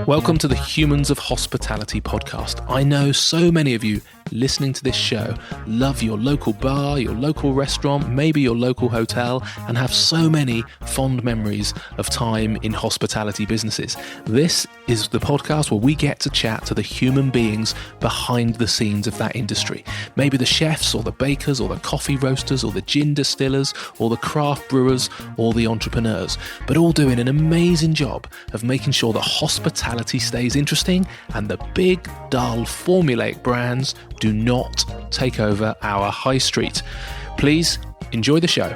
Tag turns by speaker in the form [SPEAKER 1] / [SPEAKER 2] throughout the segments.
[SPEAKER 1] Welcome to the Humans of Hospitality podcast. I know so many of you listening to this show love your local bar, your local restaurant, maybe your local hotel, and have so many fond memories of time in hospitality businesses. This is the podcast where we get to chat to the human beings behind the scenes of that industry. Maybe the chefs or the bakers or the coffee roasters or the gin distillers or the craft brewers or the entrepreneurs, but all doing an amazing job of making sure that hospitality stays interesting and the big, dull, formulaic brands do not take over our high street. Please enjoy the show.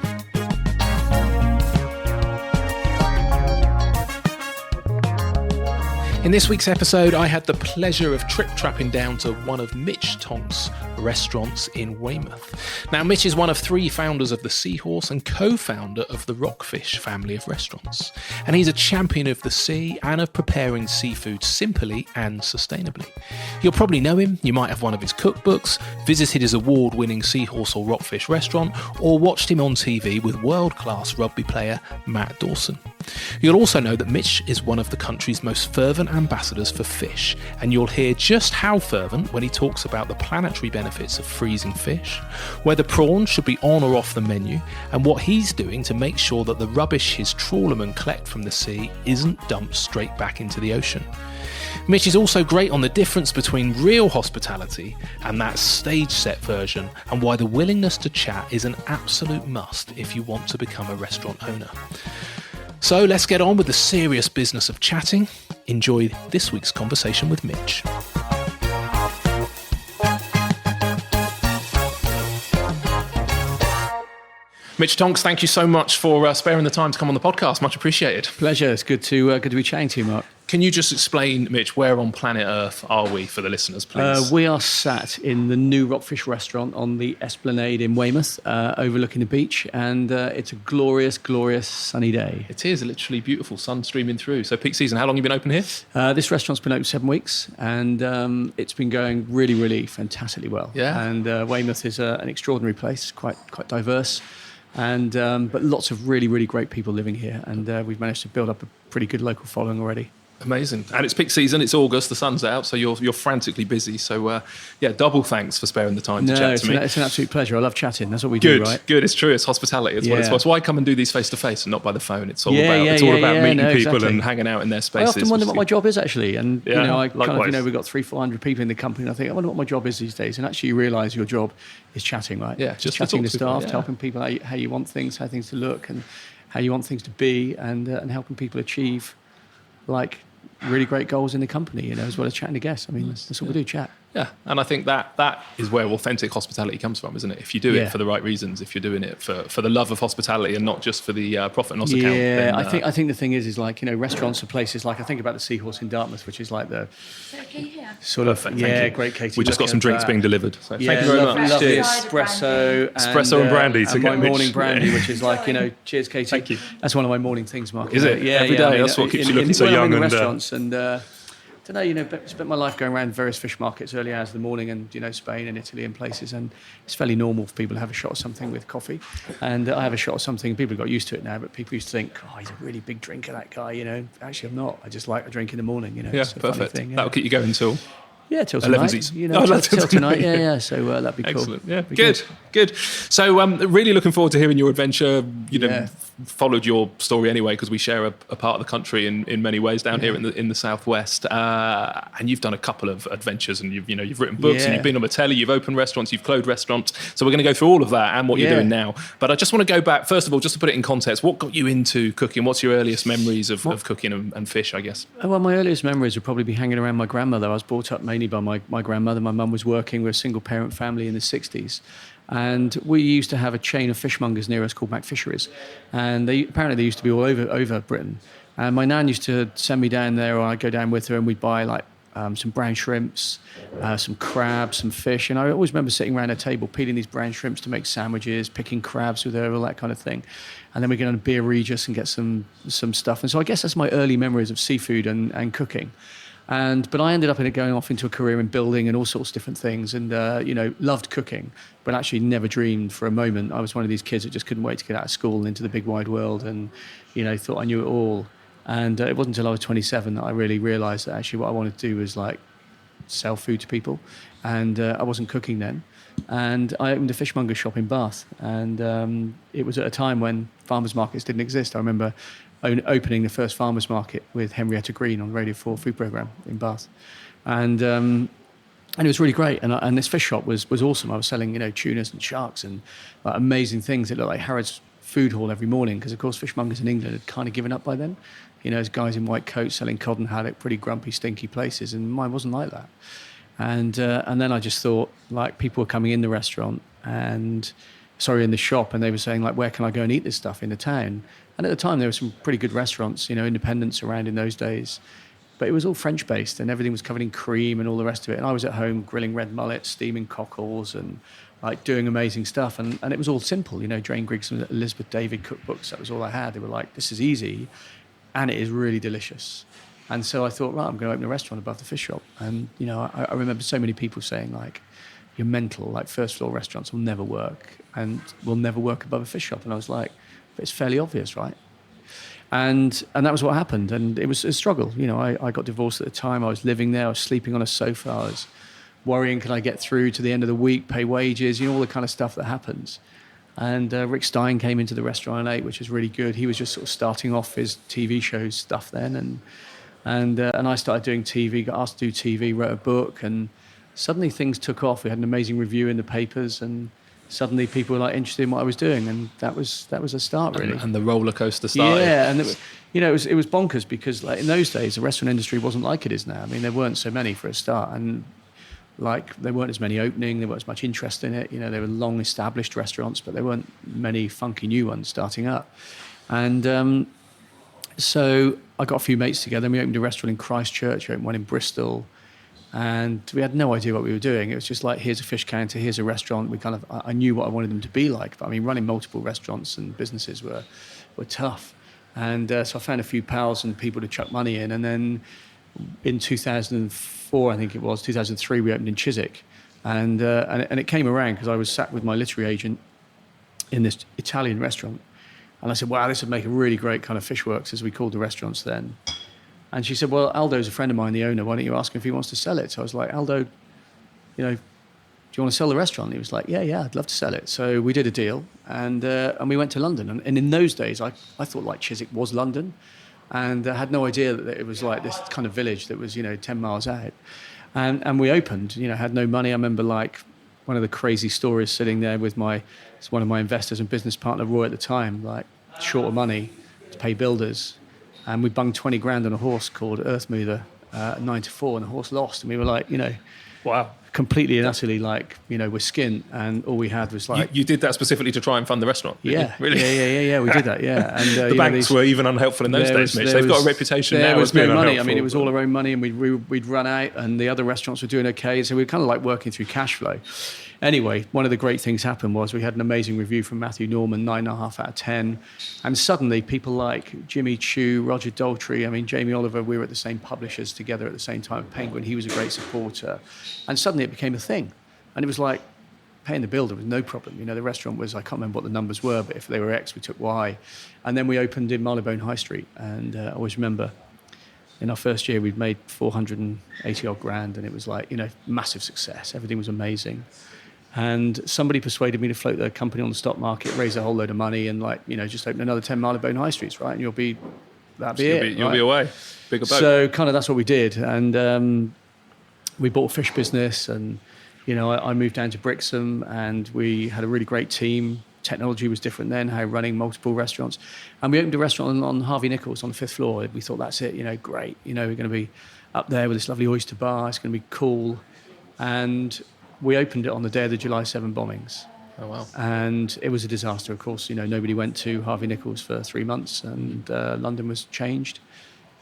[SPEAKER 1] In this week's episode, I had the pleasure of trip-trapping down to one of Mitch Tonks' restaurants in Weymouth. Now, Mitch is one of three founders of the Seahorse and co-founder of the Rockfish family of restaurants. And he's a champion of the sea and of preparing seafood simply and sustainably. You'll probably know him. You might have one of his cookbooks, visited his award-winning Seahorse or Rockfish restaurant, or watched him on TV with world-class rugby player Matt Dawson. You'll also know that Mitch is one of the country's most fervent ambassadors for fish, and you'll hear just how fervent when he talks about the planetary benefits of freezing fish, whether prawns should be on or off the menu, and what he's doing to make sure that the rubbish his trawlermen collect from the sea isn't dumped straight back into the ocean. Mitch is also great on the difference between real hospitality and that stage set version, and why the willingness to chat is an absolute must if you want to become a restaurant owner. So let's get on with the serious business of chatting. Enjoy this week's conversation with Mitch. Mitch Tonks, thank you so much for sparing the time to come on the podcast. Much appreciated.
[SPEAKER 2] Pleasure. It's good to be chatting to you, Mark.
[SPEAKER 1] Can you just explain, Mitch, where on planet Earth are we for the listeners, please?
[SPEAKER 2] We are sat in the new Rockfish restaurant on the Esplanade in Weymouth, overlooking the beach, and it's a glorious, glorious sunny day.
[SPEAKER 1] It is literally beautiful, sun streaming through. So peak season, how long have you been open here?
[SPEAKER 2] This restaurant's been open 7 weeks, and it's been going really, really fantastically well.
[SPEAKER 1] Yeah.
[SPEAKER 2] And Weymouth is an extraordinary place, quite diverse. And but lots of really, really great people living here, and we've managed to build up a pretty good local following already.
[SPEAKER 1] Amazing. And it's peak season, it's August, the sun's out, so you're frantically busy. So, double thanks for sparing the time to chat to me.
[SPEAKER 2] It's an absolute pleasure. I love chatting. That's what we do, right?
[SPEAKER 1] Good. It's true. It's hospitality. It's what it's for. That's why I come and do these face-to-face and not by the phone. It's all about meeting people exactly. And hanging out in their spaces.
[SPEAKER 2] I often wonder what my job is, actually. And,
[SPEAKER 1] I
[SPEAKER 2] we've got 300-400 people in the company, and I think, I wonder what my job is these days. And actually you realise your job is chatting, right?
[SPEAKER 1] Yeah.
[SPEAKER 2] Just chatting to staff, helping people how you want things, how things to look, and how you want things to be, and helping people achieve, like, really great goals in the company, as well as chatting to guests. I mean, that's what we do, chat.
[SPEAKER 1] Yeah, and I think that is where authentic hospitality comes from, isn't it? If you do it for the right reasons, if you're doing it for the love of hospitality and not just for the profit and loss account.
[SPEAKER 2] Yeah, I think the thing is like, restaurants are places like, I think about the Seahorse in Dartmouth, which is like the sort of, great catering.
[SPEAKER 1] We just got some drinks being delivered. So thank you very much.
[SPEAKER 2] Lovely espresso and
[SPEAKER 1] brandy to
[SPEAKER 2] and
[SPEAKER 1] get
[SPEAKER 2] my morning brandy, which is like, cheers, Katie.
[SPEAKER 1] Thank you.
[SPEAKER 2] That's one of my morning things, Mark.
[SPEAKER 1] Is it?
[SPEAKER 2] Yeah,
[SPEAKER 1] every day. That's what keeps you looking so young.
[SPEAKER 2] In restaurants and. I don't know, spent my life going around various fish markets early hours of the morning, and Spain and Italy and places, and it's fairly normal for people to have a shot of something with coffee, and I have a shot of something. People have got used to it now, but people used to think, he's a really big drinker, that guy. Actually I'm not. I just like a drink in the morning.
[SPEAKER 1] Yeah,
[SPEAKER 2] it's a
[SPEAKER 1] perfect.
[SPEAKER 2] Funny thing,
[SPEAKER 1] That'll keep you going till.
[SPEAKER 2] Yeah, till tonight. Till tonight. Yeah. So that'd be cool.
[SPEAKER 1] Excellent. Yeah, good. So really looking forward to hearing your adventure. Followed your story anyway, because we share a part of the country in many ways down here in the southwest. And you've done a couple of adventures, and you've written books, and you've been on the telly, you've opened restaurants, you've closed restaurants. So we're going to go through all of that and what you're doing now. But I just want to go back first of all, just to put it in context. What got you into cooking? What's your earliest memories of cooking and fish, I guess?
[SPEAKER 2] Well, my earliest memories would probably be hanging around my grandmother. I was brought up mainly by my grandmother. My mum was working. We're a single parent family in the 60s. And we used to have a chain of fishmongers near us called Mac Fisheries. And they used to be all over Britain. And my nan used to send me down there, or I'd go down with her, and we'd buy like some brown shrimps, some crabs, some fish. And I always remember sitting around a table, peeling these brown shrimps to make sandwiches, picking crabs with her, all that kind of thing. And then we'd go on a beer Regis and get some stuff. And so I guess that's my early memories of seafood and cooking. But I ended up going off into a career in building and all sorts of different things, and loved cooking, but actually never dreamed for a moment. I was one of these kids that just couldn't wait to get out of school and into the big wide world, and thought I knew it all. And it wasn't until I was 27 that I really realised that actually what I wanted to do was like sell food to people, and I wasn't cooking then. And I opened a fishmonger shop in Bath, and it was at a time when farmers markets didn't exist. I remember opening the first farmers market with Henrietta Green on Radio 4 food programme in Bath, and it was really great. And this fish shop was awesome. I was selling tunas and sharks and amazing things. It looked like Harrods food hall every morning, because of course fishmongers in England had kind of given up by then. As guys in white coats selling cod and haddock, pretty grumpy, stinky places, and mine wasn't like that. And then I just thought, like, people were coming in the restaurant in the shop, and they were saying, like, where can I go and eat this stuff in the town? And at the time, there were some pretty good restaurants, independents around in those days. But it was all French-based, and everything was covered in cream and all the rest of it. And I was at home grilling red mullet, steaming cockles, and like doing amazing stuff. And it was all simple, Jane Griggs and Elizabeth David cookbooks. That was all I had. They were like, this is easy, and it is really delicious. And so I thought, right, I'm going to open a restaurant above the fish shop. And, I remember so many people saying, like, you're mental, like first floor restaurants will never work and will never work above a fish shop. And I was like, but it's fairly obvious, right? And that was what happened. And it was a struggle. I got divorced at the time. I was living there. I was sleeping on a sofa. I was worrying, can I get through to the end of the week, pay wages, all the kind of stuff that happens. And Rick Stein came into the restaurant and ate, which was really good. He was just sort of starting off his TV show stuff then. And I started doing TV, got asked to do TV, wrote a book, and suddenly things took off. We had an amazing review in the papers, and suddenly people were like interested in what I was doing, and that was a start, really.
[SPEAKER 1] And the roller coaster started.
[SPEAKER 2] Yeah, and it was bonkers, because like in those days the restaurant industry wasn't like it is now. I mean, there weren't so many for a start, and like there weren't as many opening, there weren't as much interest in it. There were long established restaurants, but there weren't many funky new ones starting up. And so I got a few mates together, and we opened a restaurant in Christchurch, we opened one in Bristol, and we had no idea what we were doing. It was just like, here's a fish counter, here's a restaurant. I knew what I wanted them to be like, but I mean, running multiple restaurants and businesses were tough. And so I found a few pals and people to chuck money in, and then in 2004, I think it was, 2003, we opened in Chiswick. And it came around because I was sat with my literary agent in this Italian restaurant. And I said, wow, this would make a really great kind of fishworks, as we called the restaurants then. And she said, well, Aldo's a friend of mine, the owner. Why don't you ask him if he wants to sell it? So I was like, Aldo, do you want to sell the restaurant? And he was like, yeah, I'd love to sell it. So we did a deal, and we went to London. And in those days, I thought like Chiswick was London. And I had no idea that it was like this kind of village that was, 10 miles out. And we opened, had no money. I remember like one of the crazy stories sitting there with one of my investors and business partner, Roy, at the time, like short of money to pay builders. And we bunged 20 grand on a horse called Earthmover 9 to 4, and the horse lost. And we were like,
[SPEAKER 1] wow,
[SPEAKER 2] completely and utterly like, we're skint. And all we had was like...
[SPEAKER 1] You did that specifically to try and fund the restaurant?
[SPEAKER 2] Yeah. Really? Yeah, we did that, yeah. And
[SPEAKER 1] the banks were even unhelpful in those days, Mitch. They've got a reputation now as being unhelpful. There was no money.
[SPEAKER 2] I mean, it was all our own money, and we'd run out, and the other restaurants were doing okay. So we were kind of like working through cash flow. Anyway, one of the great things happened was we had an amazing review from Matthew Norman, 9.5 out of 10. And suddenly people like Jimmy Chu, Roger Daltrey, I mean, Jamie Oliver, we were at the same publishers together at the same time. Penguin, he was a great supporter. And suddenly it became a thing. And it was like paying the bill, there was no problem. The restaurant was, I can't remember what the numbers were, but if they were X, we took Y. And then we opened in Marylebone High Street. And I always remember in our first year, we'd made 480 odd grand. And it was like, massive success. Everything was amazing. And somebody persuaded me to float the company on the stock market, raise a whole load of money, and just open another 10 Marylebone High Streets, right? And you'll be away, bigger boat. So kind of that's what we did, and we bought a fish business, and I moved down to Brixham, and we had a really great team. Technology was different then, how running multiple restaurants, and we opened a restaurant on Harvey Nichols on the 5th floor. We thought, that's it, great, we're going to be up there with this lovely oyster bar. It's going to be cool, and we opened it on the day of the July 7 bombings.
[SPEAKER 1] Oh, wow.
[SPEAKER 2] And it was a disaster, of course. Nobody went to Harvey Nichols for 3 months, and London was changed.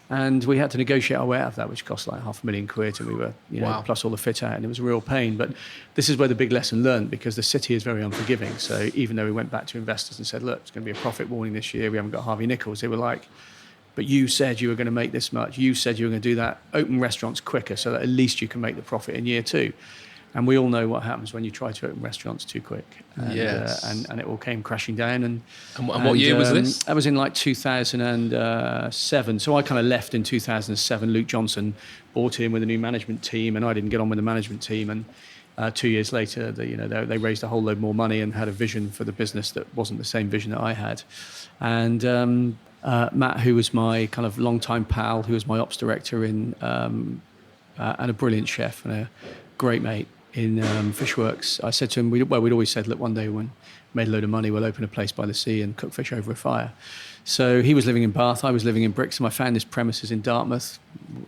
[SPEAKER 2] And we had to negotiate our way out of that, which cost like £500,000, and we were,
[SPEAKER 1] wow,
[SPEAKER 2] plus all the fit out, and it was a real pain. But this is where the big lesson learned, because the city is very unforgiving. So even though we went back to investors and said, look, it's going to be a profit warning this year, we haven't got Harvey Nichols, they were like, but you said you were going to make this much. You said you were going to do that. Open restaurants quicker so that at least you can make the profit in year 2. And we all know what happens when you try to open restaurants too quick. And, and it all came crashing down. And
[SPEAKER 1] what year was this?
[SPEAKER 2] That was in like 2007. So I kind of left in 2007. Luke Johnson brought in with a new management team, and I didn't get on with the management team. And 2 years later, they raised a whole load more money and had a vision for the business that wasn't the same vision that I had. And Matt, who was my kind of longtime pal, who was my ops director and a brilliant chef and a great mate in Fishworks, I said to him, we'd always said, look, one day when we made a load of money, we'll open a place by the sea and cook fish over a fire. So he was living in Bath, I was living in Brixham. I found this premises in Dartmouth.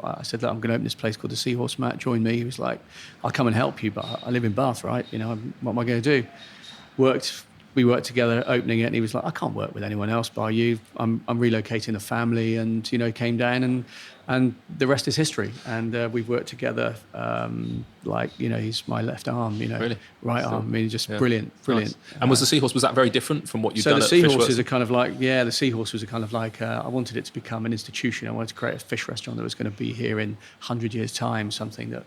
[SPEAKER 2] I said, look, I'm going to open this place called the Seahorse. Matt joined me. He was like, I'll come and help you, but I live in Bath, right? What am I going to do? We worked together opening it, and he was like, I can't work with anyone else by you. I'm relocating the family, and came down, and the rest is history. And we've worked together, he's my left arm,
[SPEAKER 1] really?
[SPEAKER 2] Right arm. I mean, just brilliant.
[SPEAKER 1] Nice. And was the Seahorse, was that very different from what you'd done at Fishworks?
[SPEAKER 2] So the Seahorse is a kind of like, the Seahorse was a kind of like, I wanted it to become an institution. I wanted to create a fish restaurant that was going to be here in 100 years' time, something that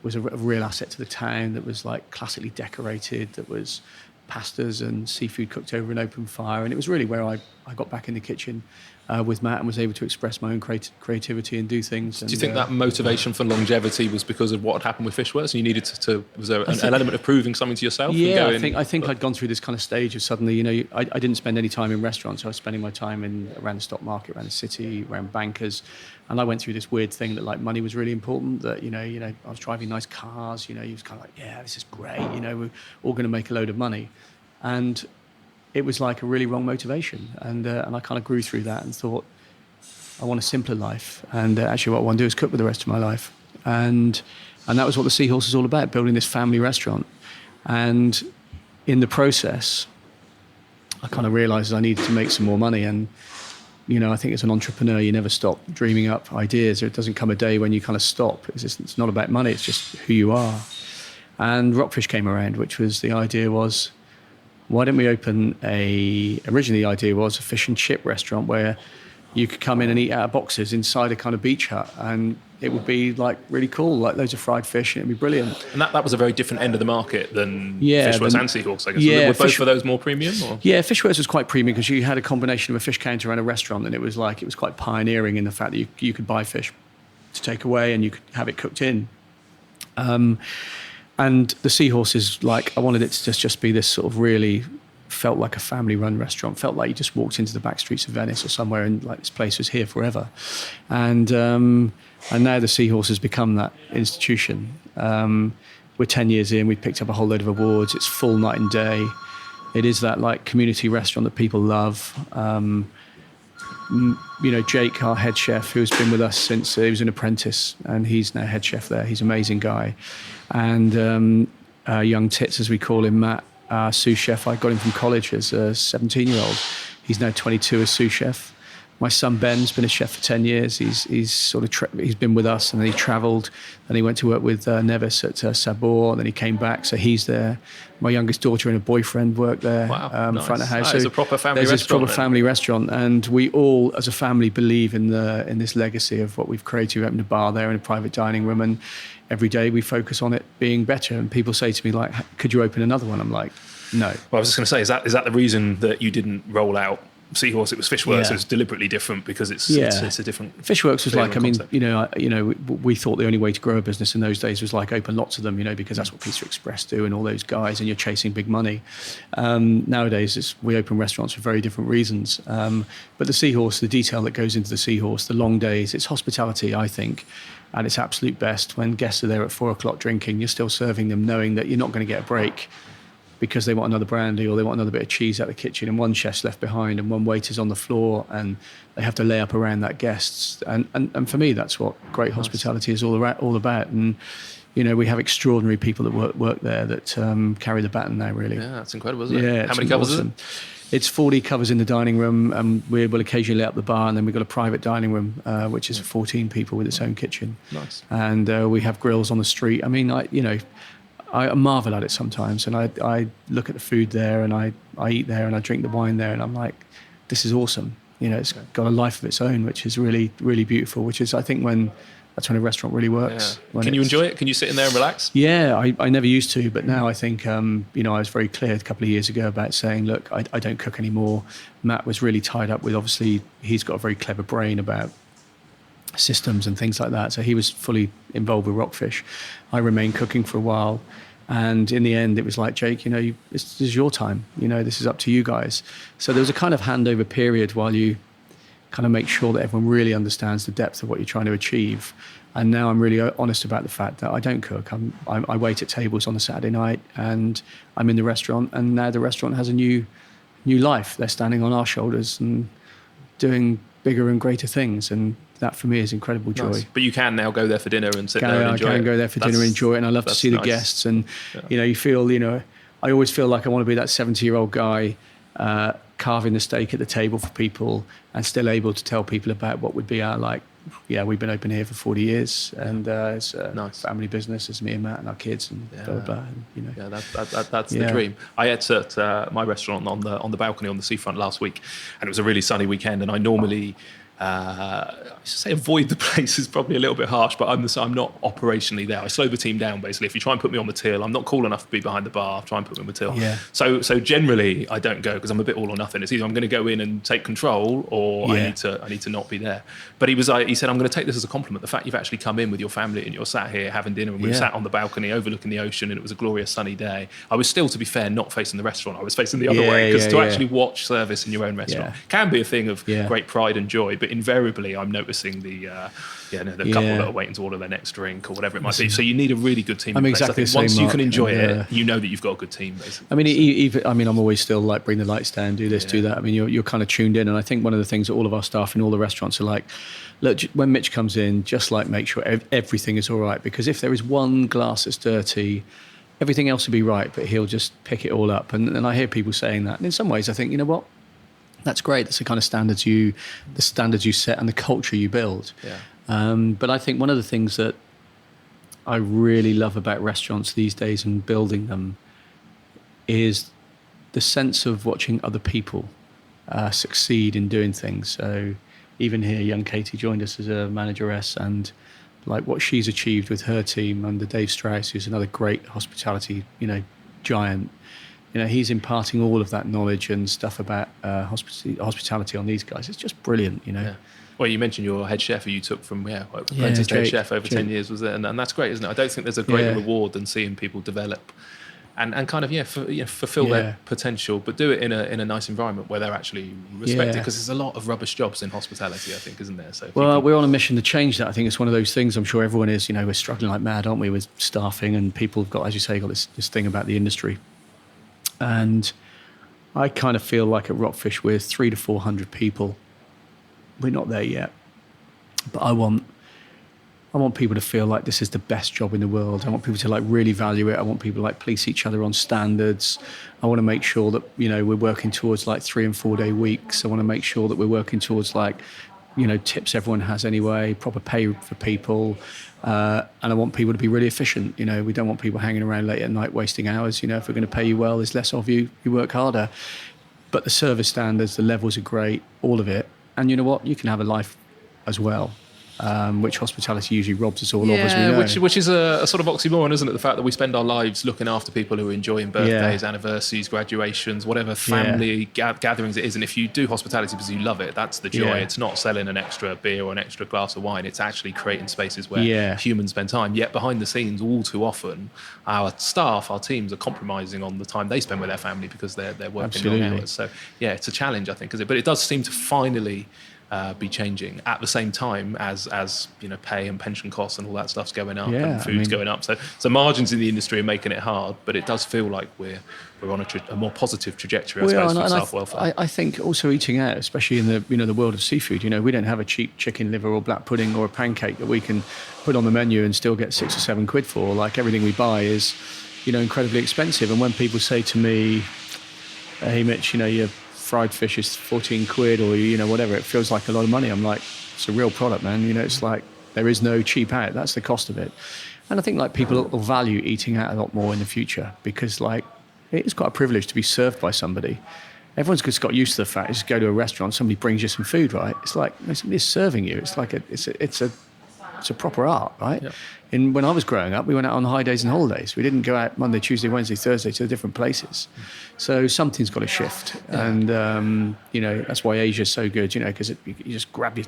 [SPEAKER 2] was a real asset to the town, that was like classically decorated, that was pastas and seafood cooked over an open fire. And it was really where I got back in the kitchen with Matt and was able to express my own creativity and do things.
[SPEAKER 1] Do you think that motivation for longevity was because of what had happened with Fishworks, and you needed to was there an element of proving something to yourself?
[SPEAKER 2] Yeah, I think I'd gone through this kind of stage of suddenly, I didn't spend any time in restaurants. I was spending my time around the stock market, around the city, around bankers. And I went through this weird thing that like money was really important, that, I was driving nice cars, he was kind of like, yeah, this is great, we're all going to make a load of money. And it was like a really wrong motivation. And I kind of grew through that and thought, I want a simpler life. And actually what I want to do is cook for the rest of my life. And that was what the Seahorse is all about, building this family restaurant. And in the process, I kind of realized I needed to make some more money. And I think as an entrepreneur, you never stop dreaming up ideas. It doesn't come a day when you kind of stop. It's not about money, it's just who you are. And Rockfish came around, which was, the idea was, why don't we open originally the idea was a fish and chip restaurant where you could come in and eat out of boxes inside a kind of beach hut, and it would be like really cool, like loads of fried fish, and it'd be brilliant.
[SPEAKER 1] And that was a very different end of the market than Fishworks and Seahorse, I guess. Yeah, were both of those more premium? Or?
[SPEAKER 2] Yeah, Fishworks was quite premium because you had a combination of a fish counter and a restaurant, and it was quite pioneering in the fact that you could buy fish to take away and you could have it cooked in. And the Seahorse is like, I wanted it to just be this sort of really felt like a family-run restaurant, felt like you just walked into the back streets of Venice or somewhere and like this place was here forever. And now the Seahorse has become that institution. We're 10 years in, we've picked up a whole load of awards. It's full night and day. It is that like community restaurant that people love. Jake, our head chef, who's been with us since he was an apprentice, and he's now head chef there. He's an amazing guy. And young Tits, as we call him, Matt, sous chef. I got him from college as a 17-year-old. He's now 22 as sous chef. My son Ben's been a chef for 10 years. He's he's been with us, and then he travelled. Then he went to work with Nevis at Sabor, and then he came back. So he's there. My youngest daughter and a boyfriend work there.
[SPEAKER 1] Wow, nice.
[SPEAKER 2] Front of house.
[SPEAKER 1] So it's a proper family restaurant.
[SPEAKER 2] There's a proper family restaurant, and we all, as a family, believe in this legacy of what we've created. We opened a bar there and a private dining room, and every day we focus on it being better. And people say to me like, "Could you open another one?" I'm like, "No."
[SPEAKER 1] Well, I was just going to say, is that the reason that you didn't roll out Seahorse? It was Fishworks. It was deliberately different because it's a different.
[SPEAKER 2] Fishworks was like, we thought the only way to grow a business in those days was like open lots of them, because that's what Pizza Express do and all those guys, and you're chasing big money. Nowadays, we open restaurants for very different reasons. But the Seahorse, the detail that goes into the Seahorse, the long days, it's hospitality, I think, at its absolute best. When guests are there at 4:00 drinking, you're still serving them, knowing that you're not going to get a break, because they want another brandy or they want another bit of cheese out of the kitchen, and one chef's left behind and one waiter's on the floor, and they have to lay up around that guests. And for me, that's what great hospitality is all about. And we have extraordinary people that work there that carry the baton now, really.
[SPEAKER 1] Yeah, that's incredible, isn't it?
[SPEAKER 2] Yeah,
[SPEAKER 1] how many covers is it?
[SPEAKER 2] It's 40 covers in the dining room, and we will occasionally lay up the bar, and then we've got a private dining room, which is for 14 people with its own kitchen.
[SPEAKER 1] Nice.
[SPEAKER 2] And we have grills on the street. I mean, I marvel at it sometimes, and I look at the food there, and I eat there, and I drink the wine there, and I'm like, this is awesome. It's got a life of its own, which is really, really beautiful, which is, I think, that's when a restaurant really works.
[SPEAKER 1] Yeah. Can you enjoy it? Can you sit in there and relax?
[SPEAKER 2] Yeah, I never used to, but now I think, I was very clear a couple of years ago about saying, look, I don't cook anymore. Matt was really tied up with, obviously, he's got a very clever brain about systems and things like that. So he was fully involved with Rockfish. I remained cooking for a while. And in the end, it was like, Jake, this is your time. This is up to you guys. So there was a kind of handover period while you kind of make sure that everyone really understands the depth of what you're trying to achieve. And now I'm really honest about the fact that I don't cook. I wait at tables on a Saturday night, and I'm in the restaurant. And now the restaurant has a new life. They're standing on our shoulders and doing bigger and greater things. And that for me is incredible joy.
[SPEAKER 1] Nice. But you can now go there for dinner and sit there and enjoy it.
[SPEAKER 2] I can go there for dinner and enjoy it. And I love to see the guests. And, you feel, I always feel like I want to be that 70-year-old guy carving the steak at the table for people and still able to tell people about what would be our, we've been open here for 40 years and it's a nice family business. It's me and Matt and our kids and blah, blah, blah. And,
[SPEAKER 1] Yeah, that's the dream. I ate at my restaurant on the balcony on the seafront last week, and it was a really sunny weekend, and I normally... I should say avoid the place is probably a little bit harsh, but I'm not operationally there. I slow the team down, basically. If you try and put me on the till, I'm not cool enough to be behind the bar. Try and put me on the till. Yeah. So generally, I don't go because I'm a bit all or nothing. It's either I'm going to go in and take control, or I need to not be there. But he said, I'm going to take this as a compliment. The fact you've actually come in with your family and you're sat here having dinner, and we sat on the balcony overlooking the ocean, and it was a glorious sunny day. I was still, to be fair, not facing the restaurant. I was facing the other way, because to actually watch service in your own restaurant can be a thing of great pride and joy, but invariably I'm noticing the couple that are waiting to order their next drink or whatever it might be. So you need a really good team.
[SPEAKER 2] Exactly.
[SPEAKER 1] Once you can enjoy it, you know that you've got a good team, basically.
[SPEAKER 2] I'm always still like, bring the lights down, do this, do that. You're kind of tuned in, and I think one of the things that all of our staff in all the restaurants are like, look, when Mitch comes in, just make sure everything is all right, because if there is one glass that's dirty, everything else will be right, but he'll just pick it all up. And I hear people saying that, and in some ways I think, you know what? That's great. That's the kind of standards you set and the culture you build. Yeah. But I think one of the things that I really love about restaurants these days and building them is the sense of watching other people succeed in doing things. So even here, young Katie joined us as a manageress, and what she's achieved with her team under Dave Strauss, who's another great hospitality, giant. He's imparting all of that knowledge and stuff about hospitality on these guys. It's just brilliant,
[SPEAKER 1] Yeah. Well, you mentioned your head chef who you took from apprentice head chef over 10 years, was it? And that's great, isn't it? I don't think there's a greater reward than seeing people develop and kind of fulfill their potential, but do it in a nice environment where they're actually respected. Because there's a lot of rubbish jobs in hospitality, I think, isn't there? So
[SPEAKER 2] we're on a mission to change that. I think it's one of those things. I'm sure everyone is. We're struggling like mad, aren't we, with staffing, and people have got, as you say, got this thing about the industry. And I kind of feel like at Rockfish we're 300 to 400 people. We're not there yet, but I want people to feel like this is the best job in the world. I want people to really value it. I want people to police each other on standards. I want to make sure that we're working towards 3 and 4 day weeks. I want to make sure that we're working towards tips everyone has anyway, proper pay for people. And I want people to be really efficient. We don't want people hanging around late at night wasting hours. If we're going to pay you well, there's less of you, you work harder. But the service standards, the levels are great, all of it. And you know what? You can have a life as well. Which hospitality usually robs us all of, as we know. Which
[SPEAKER 1] is a sort of oxymoron, isn't it? The fact that we spend our lives looking after people who are enjoying birthdays, anniversaries, graduations, whatever family gatherings it is. And if you do hospitality because you love it, that's the joy. Yeah. It's not selling an extra beer or an extra glass of wine. It's actually creating spaces where humans spend time. Yet behind the scenes, all too often, our staff, our teams are compromising on the time they spend with their family because they're working long hours. So, it's a challenge, I think, is it? But it does seem to finally... be changing at the same time as pay and pension costs and all that stuff's going up and food's going up. So margins in the industry are making it hard, but it does feel like we're on a more positive trajectory, I suppose, for staff welfare.
[SPEAKER 2] I think also eating out, especially in the world of seafood, we don't have a cheap chicken liver or black pudding or a pancake that we can put on the menu and still get 6 or 7 quid for. Everything we buy is incredibly expensive. And when people say to me, hey Mitch, your fried fish is 14 quid or whatever, it feels like a lot of money. I'm like, it's a real product, man. It's like there is no cheap out. That's the cost of it. And I think people will value eating out a lot more in the future, because it's quite a privilege to be served by somebody everyone's just got used to the fact you just go to a restaurant, somebody brings you some food, right? It's like somebody's serving you. It's like it's a proper art, right?
[SPEAKER 1] Yeah.
[SPEAKER 2] And when I was growing up, we went out on high days and holidays. We didn't go out Monday, Tuesday, Wednesday, Thursday to the different places. So something's got to shift.
[SPEAKER 1] Yeah.
[SPEAKER 2] And, that's why Asia's so good, because you just grab your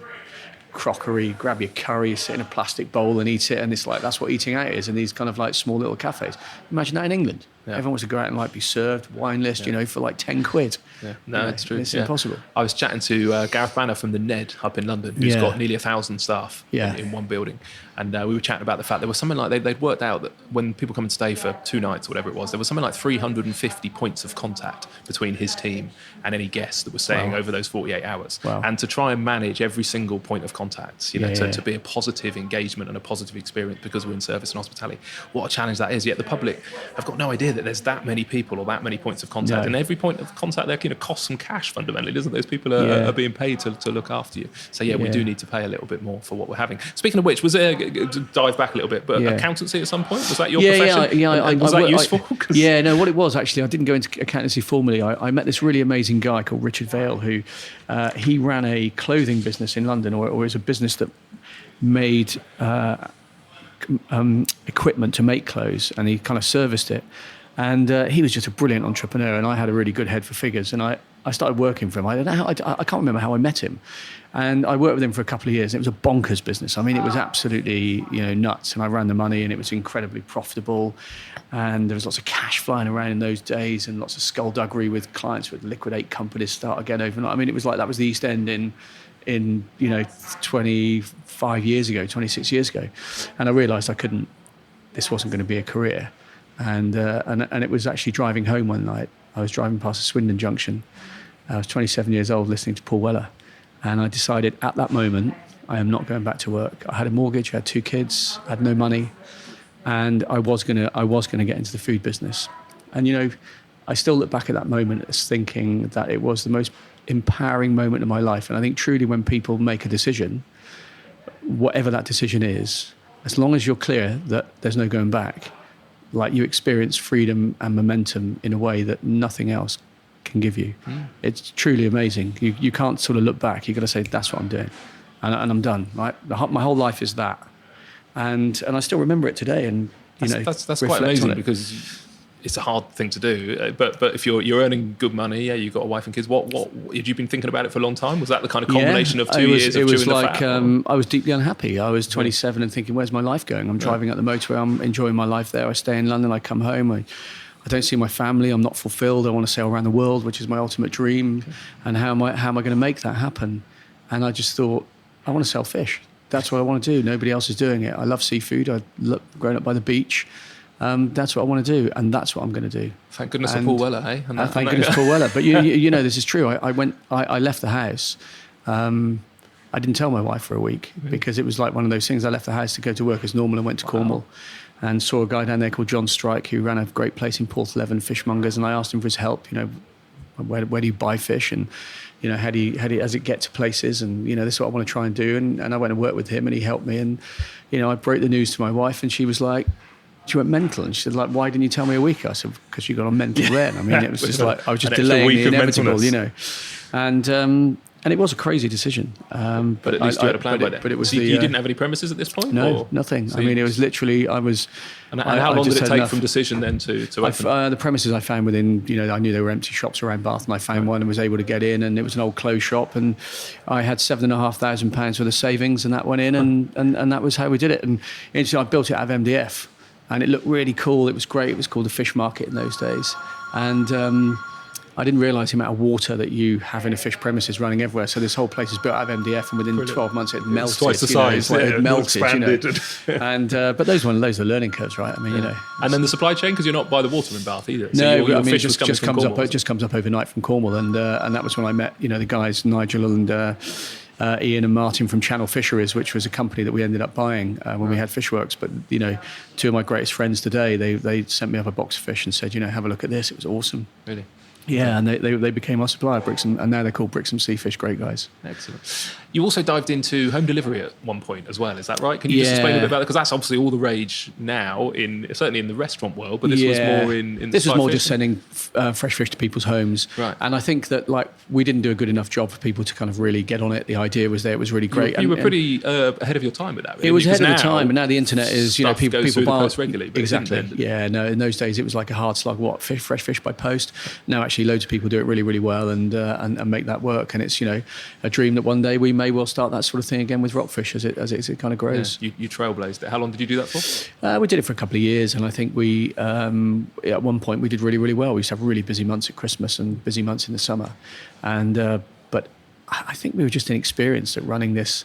[SPEAKER 2] crockery, grab your curry, you sit in a plastic bowl and eat it. And it's like, that's what eating out is in these kind of like small little cafes. Imagine that in England. Yeah. Everyone wants to go out and like be served, wine list, for like 10 quid.
[SPEAKER 1] Yeah. No, it's true.
[SPEAKER 2] It's impossible.
[SPEAKER 1] I was chatting to Gareth Banner from the Ned up in London, who's got nearly 1,000 staff in one building. And we were chatting about the fact there was something like they'd worked out that when people come and stay for 2 nights or whatever it was, there was something like 350 points of contact between his team and any guests that were staying over those 48 hours.
[SPEAKER 2] Wow.
[SPEAKER 1] And to try and manage every single point of contact, to be a positive engagement and a positive experience because we're in service and hospitality. What a challenge that is. Yet the public have got no idea that there's that many people or that many points of contact.
[SPEAKER 2] No.
[SPEAKER 1] And every point of contact there costs some cash fundamentally, doesn't it? Those people are being paid to look after you. So we do need to pay a little bit more for what we're having. Speaking of which, was there, to dive back a little bit, but accountancy at some point? Was that your profession? And was that useful?
[SPEAKER 2] What it was actually, I didn't go into accountancy formally. I met this really amazing guy called Richard Vale who he ran a clothing business in London, or it was a business that made equipment to make clothes, and he kind of serviced it. And he was just a brilliant entrepreneur, and I had a really good head for figures. And I started working for him. I don't know I can't remember how I met him. And I worked with him for a couple of years. And it was a bonkers business. I mean, it was absolutely nuts. And I ran the money, and it was incredibly profitable. And there was lots of cash flying around in those days, and lots of skullduggery with clients would liquidate companies, start again overnight. I mean, it was like that was the East End in 25 years ago, 26 years ago. And I realised this wasn't going to be a career. And it was actually driving home one night. I was driving past a Swindon junction. I was 27 years old listening to Paul Weller. And I decided at that moment, I am not going back to work. I had a mortgage, I had 2 kids, I had no money. And I was gonna get into the food business. And I still look back at that moment as thinking that it was the most empowering moment of my life. And I think truly when people make a decision, whatever that decision is, as long as you're clear that there's no going back, like you experience freedom and momentum in a way that nothing else can give you. It's truly amazing. You can't sort of look back. You've got to say, that's what I'm doing. And I'm done, right? My whole life is that. And I still remember it today. And,
[SPEAKER 1] that's quite amazing because it's a hard thing to do. But if you're earning good money, you've got a wife and kids, what had you been thinking about it for a long time? Was that the kind of combination of 2 years of chewing the fat?
[SPEAKER 2] I was deeply unhappy. I was 27 and thinking, where's my life going? I'm driving up the motorway. I'm enjoying my life there. I stay in London. I come home. I don't see my family. I'm not fulfilled. I want to sail around the world, which is my ultimate dream. Okay. And how am I going to make that happen? And I just thought, I want to sell fish. That's what I want to do. Nobody else is doing it. I love seafood. I've grown up by the beach. That's what I want to do, and that's what I'm going to do.
[SPEAKER 1] Thank goodness for Paul Weller, hey?
[SPEAKER 2] Thank goodness Paul Weller. But this is true. I left the house. I didn't tell my wife for a week because it was like one of those things. I left the house to go to work as normal and went to Cornwall, and saw a guy down there called John Strike who ran a great place in Porthleven, Fishmongers, and I asked him for his help. Where do you buy fish, and how does it get to places, and this is what I want to try and do. And I went and worked with him, and he helped me. And I broke the news to my wife, and she was like. She went mental, and she said, why didn't you tell me a week? I said, because you got on mental then. I mean, it was just like, I was just delaying the inevitable, And it was a crazy decision.
[SPEAKER 1] But at least you had a plan by then. But it was you didn't have any premises at this point?
[SPEAKER 2] No, nothing. So it was literally,
[SPEAKER 1] And how long did it take from decision then to open?
[SPEAKER 2] The premises I found within, I knew there were empty shops around Bath, and I found one and was able to get in, and it was an old clothes shop, and I had £7,500 worth of savings, and that went in, and that was how we did it. And so I built it out of MDF. And it looked really cool. It was great. It was called the Fish Market in those days. And I didn't realise the amount of water that you have in a fish premises running everywhere. So this whole place is built out of MDF, and within 12 months it melted.
[SPEAKER 1] It's twice the size.
[SPEAKER 2] It melted. And but those are learning curves, right? I mean,
[SPEAKER 1] And then the supply chain, because you're not by the water in Bath either. So
[SPEAKER 2] no,
[SPEAKER 1] your
[SPEAKER 2] fish
[SPEAKER 1] just comes up.
[SPEAKER 2] It just comes up overnight from Cornwall, and that was when I met the guys Nigel and. Ian and Martin from Channel Fisheries, which was a company that we ended up buying when we had Fishworks. But 2 of my greatest friends today, they sent me up a box of fish and said, have a look at this. It was awesome.
[SPEAKER 1] Really?
[SPEAKER 2] Yeah, and they became our supplier, Brixham, and now they're called Brixham Seafish. Great guys.
[SPEAKER 1] Excellent. You also dived into home delivery at one point as well, is that right? Can you just explain a bit about that? Because that's obviously all the rage now, certainly in the restaurant world, but this was more in
[SPEAKER 2] this was more
[SPEAKER 1] fish.
[SPEAKER 2] just sending fresh fish to people's homes.
[SPEAKER 1] Right.
[SPEAKER 2] And I think that we didn't do a good enough job for people to kind of really get on it. The idea was there, it was really great.
[SPEAKER 1] You were pretty ahead of your time with that. Really.
[SPEAKER 2] It was ahead of the time, and now the internet is, people
[SPEAKER 1] goes through
[SPEAKER 2] buy
[SPEAKER 1] the post regularly. But
[SPEAKER 2] exactly. Yeah, no, in those days it was like a hard slug. Fresh fish by post. Now actually loads of people do it really, really well and make that work. And it's a dream that one day we may well start that sort of thing again with Rockfish as it kind of grows.
[SPEAKER 1] Yeah, you trailblazed it. How long did you do that for?
[SPEAKER 2] We did it for a couple of years, and I think we at one point we did really, really well. We used to have really busy months at Christmas and busy months in the summer, and but I think we were just inexperienced at running this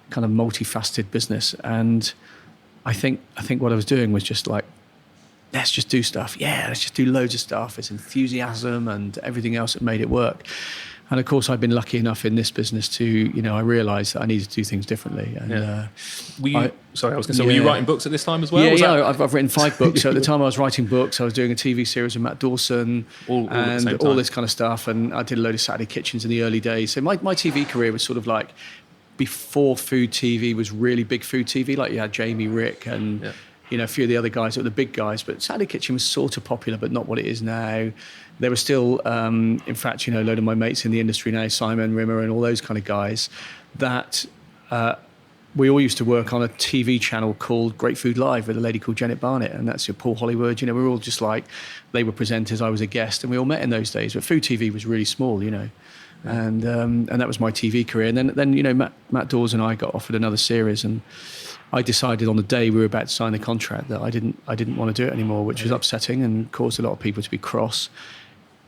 [SPEAKER 2] kind of multifaceted business, and I think what I was doing was just like, let's just do stuff. Yeah, let's just do loads of stuff. It's enthusiasm and everything else that made it work. And of course, I've been lucky enough in this business to, I realised that I needed to do things differently. And
[SPEAKER 1] were you writing books at this time as well?
[SPEAKER 2] I've written 5 books. So at the time I was writing books, I was doing a TV series with Matt Dawson all this kind of stuff. And I did a load of Saturday kitchens in the early days. So my TV career was sort of like before food TV was really big food TV. Like you had Jamie, Rick, and a few of the other guys that were the big guys. But Saturday Kitchen was sort of popular, but not what it is now. There were still, in fact, a load of my mates in the industry now, Simon Rimmer and all those kind of guys, that we all used to work on a TV channel called Great Food Live with a lady called Janet Barnett, and that's your Paul Hollywood. We were all just like, they were presenters, I was a guest, and we all met in those days. But food TV was really small, and that was my TV career. And then Matt Dawson and I got offered another series, and I decided on the day we were about to sign the contract that I didn't want to do it anymore, which was upsetting and caused a lot of people to be cross.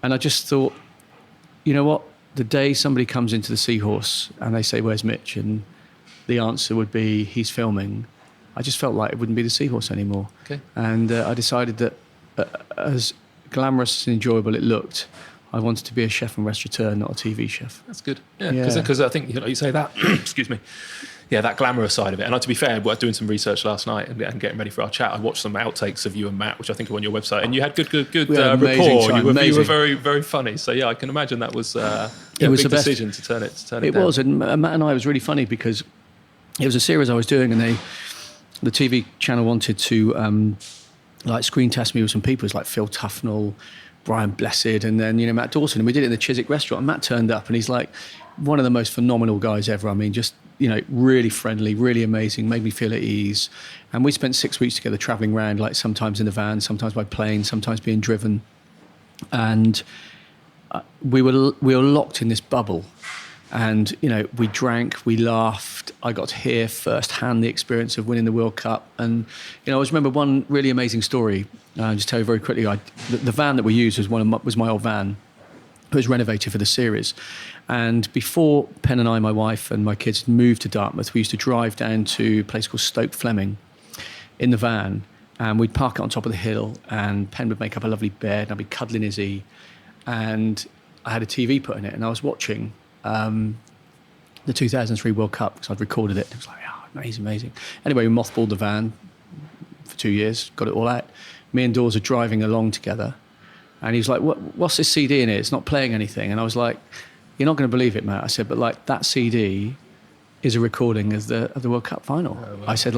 [SPEAKER 2] And I just thought, you know what? The day somebody comes into the Seahorse and they say, "Where's Mitch?" and the answer would be, "He's filming," I just felt like it wouldn't be the Seahorse anymore.
[SPEAKER 1] Okay.
[SPEAKER 2] And I decided that as glamorous and enjoyable it looked, I wanted to be a chef and restaurateur, not a TV chef.
[SPEAKER 1] That's good. Yeah, because I think you say that. Excuse me. Yeah, that glamorous side of it. And to be fair, I was doing some research last night and getting ready for our chat. I watched some outtakes of you and Matt, which I think are on your website, and you had good rapport. You were very, very funny. So yeah, I can imagine that was a big decision to turn it down.
[SPEAKER 2] It was, and Matt and I was really funny because it was a series I was doing, and the TV channel wanted to screen test me with some people. It was like Phil Tufnell, Brian Blessed, and then Matt Dawson, and we did it in the Chiswick restaurant. And Matt turned up, and he's like one of the most phenomenal guys ever. I mean, just really friendly, really amazing, made me feel at ease. And we spent 6 weeks together travelling around, like sometimes in the van, sometimes by plane, sometimes being driven. And we were locked in this bubble. And, we drank, we laughed. I got to hear firsthand the experience of winning the World Cup. And, I always remember one really amazing story. I'll just tell you very quickly. The van that we used was my old van. It was renovated for the series. And before Pen and I, my wife and my kids moved to Dartmouth, we used to drive down to a place called Stoke Fleming in the van, and we'd park it on top of the hill, and Pen would make up a lovely bed, and I'd be cuddling Izzy, and I had a TV put in it, and I was watching the 2003 World Cup because I'd recorded it. It was like, amazing. Anyway, we mothballed the van for 2 years, got it all out. Me and Dawes are driving along together, and he was like, what's this CD in it? It's not playing anything. And I was like, you're not going to believe it, Matt. I said, but that CD is a recording of the World Cup final. Oh, wow. I said,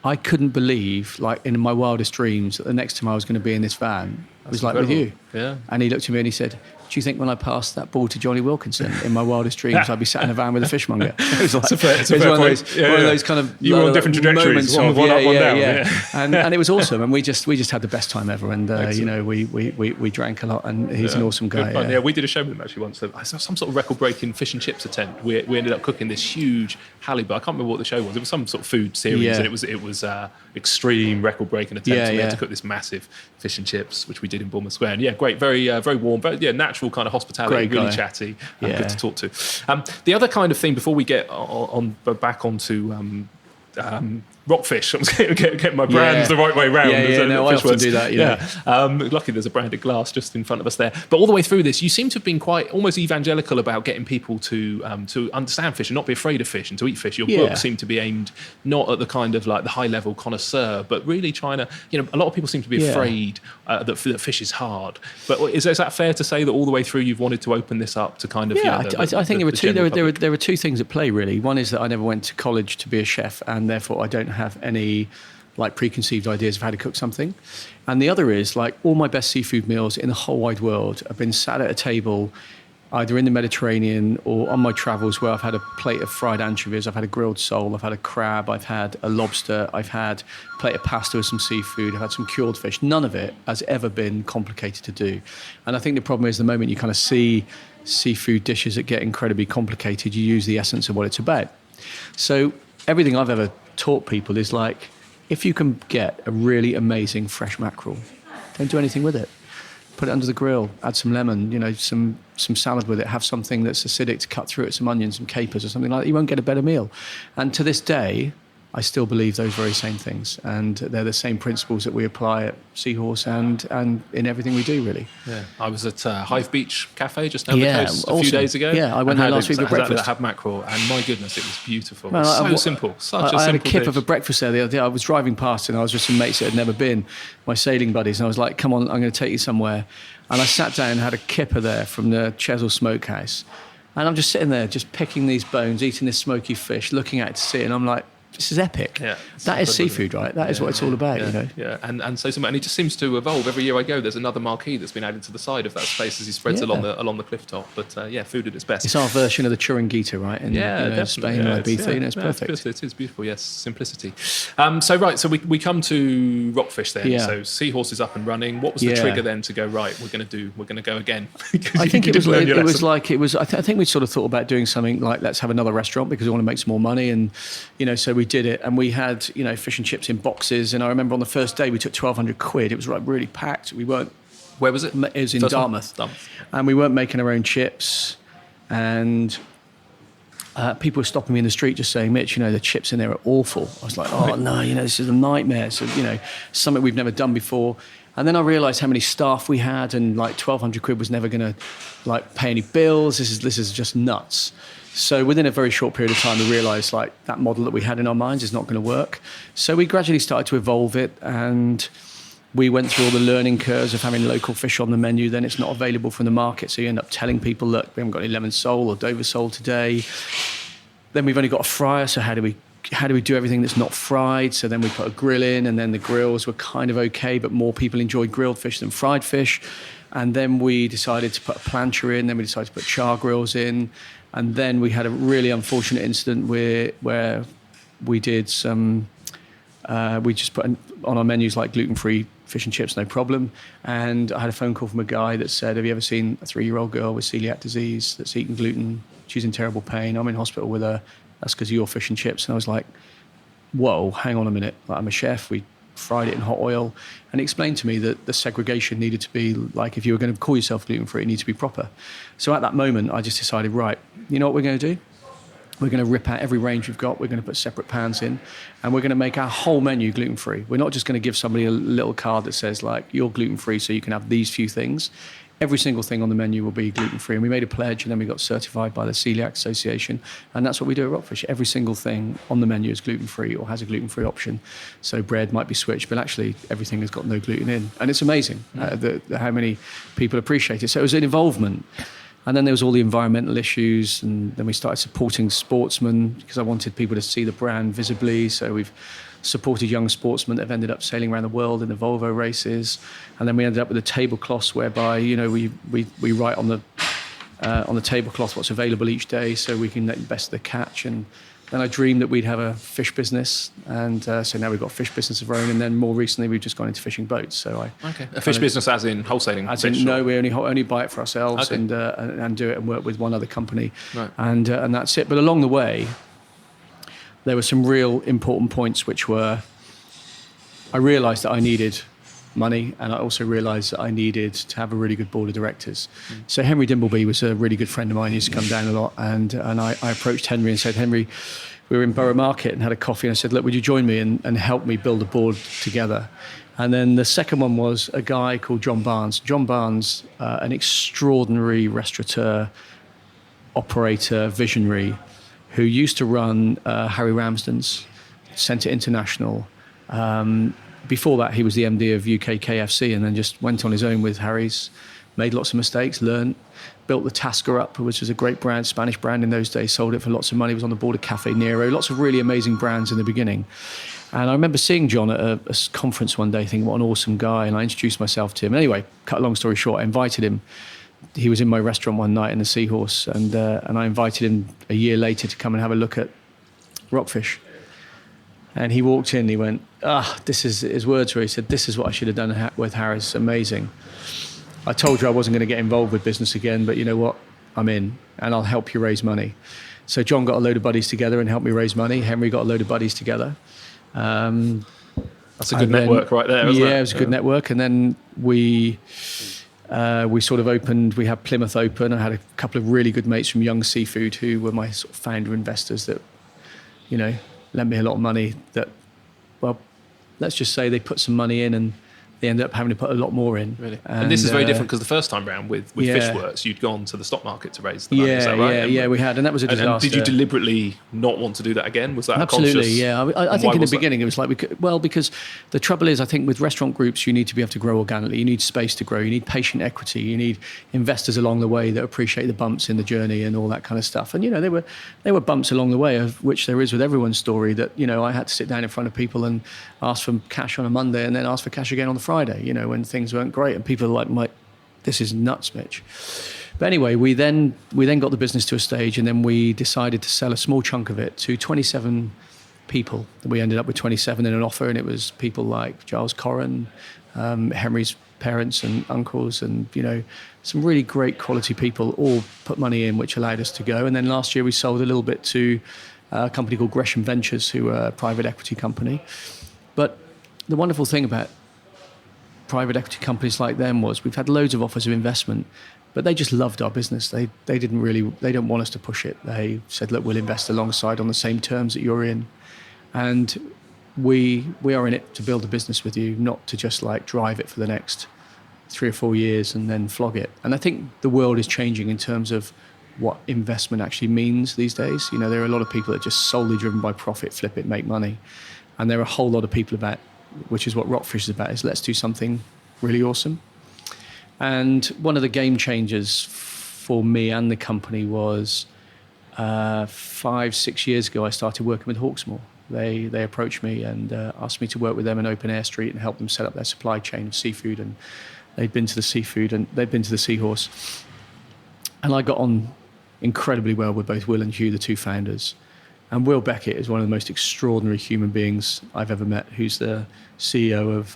[SPEAKER 2] I couldn't believe, in my wildest dreams, that the next time I was going to be in this van was
[SPEAKER 1] incredible.
[SPEAKER 2] With you.
[SPEAKER 1] Yeah.
[SPEAKER 2] And he looked at me and he said, do you think when I passed that ball to Johnny Wilkinson in my wildest dreams, I'd be sat in a van with a fishmonger? It was like,
[SPEAKER 1] it's one of those
[SPEAKER 2] kind of
[SPEAKER 1] you were on different trajectories, one up, one down. Yeah.
[SPEAKER 2] And it was awesome, and we just had the best time ever. And we drank a lot, and he's an awesome guy.
[SPEAKER 1] Yeah, we did a show with him actually once. I saw some sort of record-breaking fish and chips attempt. We ended up cooking this huge halibut. I can't remember what the show was. It was some sort of food series, and it was extreme record-breaking attempt. And we had to cook this massive fish and chips, which we did in Bournemouth Square. And great, very very warm, very natural kind of hospitality, really chatty, good to talk to. The other kind of thing before we get back onto Rockfish. I'm getting my brands the right way round.
[SPEAKER 2] I often do that.
[SPEAKER 1] Luckily, there's a branded glass just in front of us there. But all the way through this, you seem to have been quite almost evangelical about getting people to understand fish and not be afraid of fish and to eat fish. Your book seemed to be aimed not at the kind of like the high level connoisseur, but really trying to, a lot of people seem to be afraid that fish is hard. But is that fair to say that all the way through you've wanted to open this up to kind of?
[SPEAKER 2] I think there were two things at play really. One is that I never went to college to be a chef, and therefore I don't have any like preconceived ideas of how to cook something. And the other is like all my best seafood meals in the whole wide world have been sat at a table either in the Mediterranean or on my travels where I've had a plate of fried anchovies, I've had a grilled sole, I've had a crab, I've had a lobster, I've had a plate of pasta with some seafood, I've had some cured fish. None of it has ever been complicated to do. And I think the problem is the moment you kind of see seafood dishes that get incredibly complicated, you use the essence of what it's about. So everything I've ever taught people is like, if you can get a really amazing fresh mackerel, don't do anything with it. Put it under the grill, add some lemon, some salad with it, have something that's acidic to cut through it, some onions, some capers or something like that. You won't get a better meal. And to this day, I still believe those very same things. And they're the same principles that we apply at Seahorse and in everything we do, really. Yeah.
[SPEAKER 1] I was at Hive Beach Cafe just down the coast a few days ago.
[SPEAKER 2] Yeah, I went there last week for breakfast.
[SPEAKER 1] I had mackerel, and my goodness, it was beautiful. So simple. I
[SPEAKER 2] had a kip
[SPEAKER 1] dish.
[SPEAKER 2] of a breakfast there the other day. I was driving past and I was with some mates that had never been, my sailing buddies, and I was like, come on, I'm going to take you somewhere. And I sat down and had a kipper there from the Chesil Smokehouse. And I'm just sitting there, just picking these bones, eating this smoky fish, looking at it to see it, and I'm like, this is epic. Yeah, that is seafood, right? That is what it's all about,
[SPEAKER 1] Yeah, and so and it just seems to evolve. Every year I go, there's another marquee that's been added to the side of that space as he spreads along the cliff top. But food at its best.
[SPEAKER 2] It's our version of the Chiringuito, right? In Spain and Ibiza, it's perfect.
[SPEAKER 1] It is beautiful, yes, simplicity. So we come to Rockfish then. Yeah. So Seahorse is up and running. What was the trigger then to go, right, we're going to go again?
[SPEAKER 2] I think it was. I think we sort of thought about doing something like, let's have another restaurant because we want to make some more money, and so we did it, and we had fish and chips in boxes. And I remember on the first day we took 1,200 quid. It was like really packed. We weren't.
[SPEAKER 1] Where was it?
[SPEAKER 2] It was in Dartmouth, and we weren't making our own chips. And people were stopping me in the street just saying, Mitch, the chips in there are awful. I was like, oh no, this is a nightmare. So something we've never done before. And then I realised how many staff we had, and like 1,200 quid was never going to pay any bills. This is just nuts. So within a very short period of time, we realised that model that we had in our minds is not going to work. So we gradually started to evolve it, and we went through all the learning curves of having local fish on the menu. Then it's not available from the market, so you end up telling people, look, we haven't got any lemon sole or Dover sole today. Then we've only got a fryer, so how do we do everything that's not fried? So then we put a grill in, and then the grills were kind of okay, but more people enjoyed grilled fish than fried fish. And then we decided to put a planetary in, then we decided to put char grills in. And then we had a really unfortunate incident where we did some, we just put on our menus like gluten-free fish and chips, no problem. And I had a phone call from a guy that said, have you ever seen a 3-year-old girl with celiac disease that's eating gluten? She's in terrible pain. I'm in hospital with her. That's because of your fish and chips. And I was like, whoa, hang on a minute. I'm a chef. We fried it in hot oil. And he explained to me that the segregation needed to be like, if you were going to call yourself gluten-free, it needed to be proper. So at that moment, I just decided, right, you know what we're going to do? We're going to rip out every range we've got. We're going to put separate pans in, and we're going to make our whole menu gluten-free. We're not just going to give somebody a little card that says, you're gluten-free, so you can have these few things. Every single thing on the menu will be gluten-free. And we made a pledge, and then we got certified by the Celiac Association. And that's what we do at Rockfish. Every single thing on the menu is gluten-free or has a gluten-free option. So bread might be switched, but actually everything has got no gluten in. And it's amazing how many people appreciate it. So it was an involvement. And then there was all the environmental issues, and then we started supporting sportsmen because I wanted people to see the brand visibly. So we've supported young sportsmen that have ended up sailing around the world in the Volvo races. And then we ended up with a tablecloth whereby, we write on the tablecloth what's available each day so we can best the catch. And then I dreamed that we'd have a fish business, and so now we've got a fish business of our own. And then more recently, we've just gone into fishing boats. So
[SPEAKER 1] a fish business as in wholesaling.
[SPEAKER 2] As in, no, we only buy it for ourselves and do it and work with one other company, right. And that's it. But along the way, there were some real important points, which were I realised that I needed money, and I also realised that I needed to have a really good board of directors. So Henry Dimbleby was a really good friend of mine. He used to come down a lot, and I approached Henry and said, Henry, we were in Borough Market and had a coffee, and I said, look, would you join me and help me build a board together? And then the second one was a guy called John Barnes. John Barnes, an extraordinary restaurateur, operator, visionary, who used to run Harry Ramsden's, Centre International. Before that, he was the MD of UK KFC, and then just went on his own with Harry's, made lots of mistakes, learned, built the Tasker up, which was a great brand, Spanish brand in those days, sold it for lots of money, was on the board of Cafe Nero, lots of really amazing brands in the beginning. And I remember seeing John at a conference one day, thinking, what an awesome guy, and I introduced myself to him. Anyway, cut a long story short, I invited him. He was in my restaurant one night in the Seahorse, and I invited him a year later to come and have a look at Rockfish. And he walked in, he went, this is, his words were, he said, this is what I should have done with Harris, amazing. I told you I wasn't going to get involved with business again, but you know what, I'm in, and I'll help you raise money. So John got a load of buddies together and helped me raise money. Henry got a load of buddies together.
[SPEAKER 1] That's a good network right there, isn't it?
[SPEAKER 2] Yeah, it was a good network. And then we sort of opened, we had Plymouth open. I had a couple of really good mates from Young Seafood who were my sort of founder investors that, you know, lent me a lot of money that, well, let's just say they put some money in and they ended up having to put a lot more in.
[SPEAKER 1] Really? And this is very different because the first time round with Fishworks, you'd gone to the stock market to raise the money. Is that right?
[SPEAKER 2] Yeah, we had, and that was a disaster.
[SPEAKER 1] And did you deliberately not want to do that again? Was that
[SPEAKER 2] absolutely?
[SPEAKER 1] Conscious?
[SPEAKER 2] Yeah, I think in the beginning it was like because the trouble is, I think with restaurant groups, you need to be able to grow organically. You need space to grow. You need patient equity. You need investors along the way that appreciate the bumps in the journey and all that kind of stuff. And you know, there were bumps along the way, of which there is with everyone's story. That you know, I had to sit down in front of people and ask for cash on a Monday, and then ask for cash again on the Friday. You know, when things weren't great, and people are like, this is nuts, Mitch. But anyway, we then got the business to a stage, and then we decided to sell a small chunk of it to 27 people. We ended up with 27 in an offer, and it was people like Giles Corran, Henry's parents and uncles, and you know, some really great quality people all put money in, which allowed us to go. And then last year we sold a little bit to a company called Gresham Ventures, who are a private equity company. But the wonderful thing about private equity companies like them was we've had loads of offers of investment, but they just loved our business. They don't want us to push it. They said, look, we'll invest alongside on the same terms that you're in. And we are in it to build a business with you, not to just like drive it for the next 3 or 4 years and then flog it. And I think the world is changing in terms of what investment actually means these days. You know, there are a lot of people that are just solely driven by profit, flip it, make money. And there are a whole lot of people about, which is what Rockfish is about, is let's do something really awesome. And one of the game changers for me and the company was 5-6 years ago, I started working with Hawksmoor. They approached me and asked me to work with them in Open Air Street and help them set up their supply chain of seafood. And they'd been to the seafood and they'd been to the Seahorse. And I got on incredibly well with both Will and Hugh, the two founders. And Will Beckett is one of the most extraordinary human beings I've ever met, who's the CEO of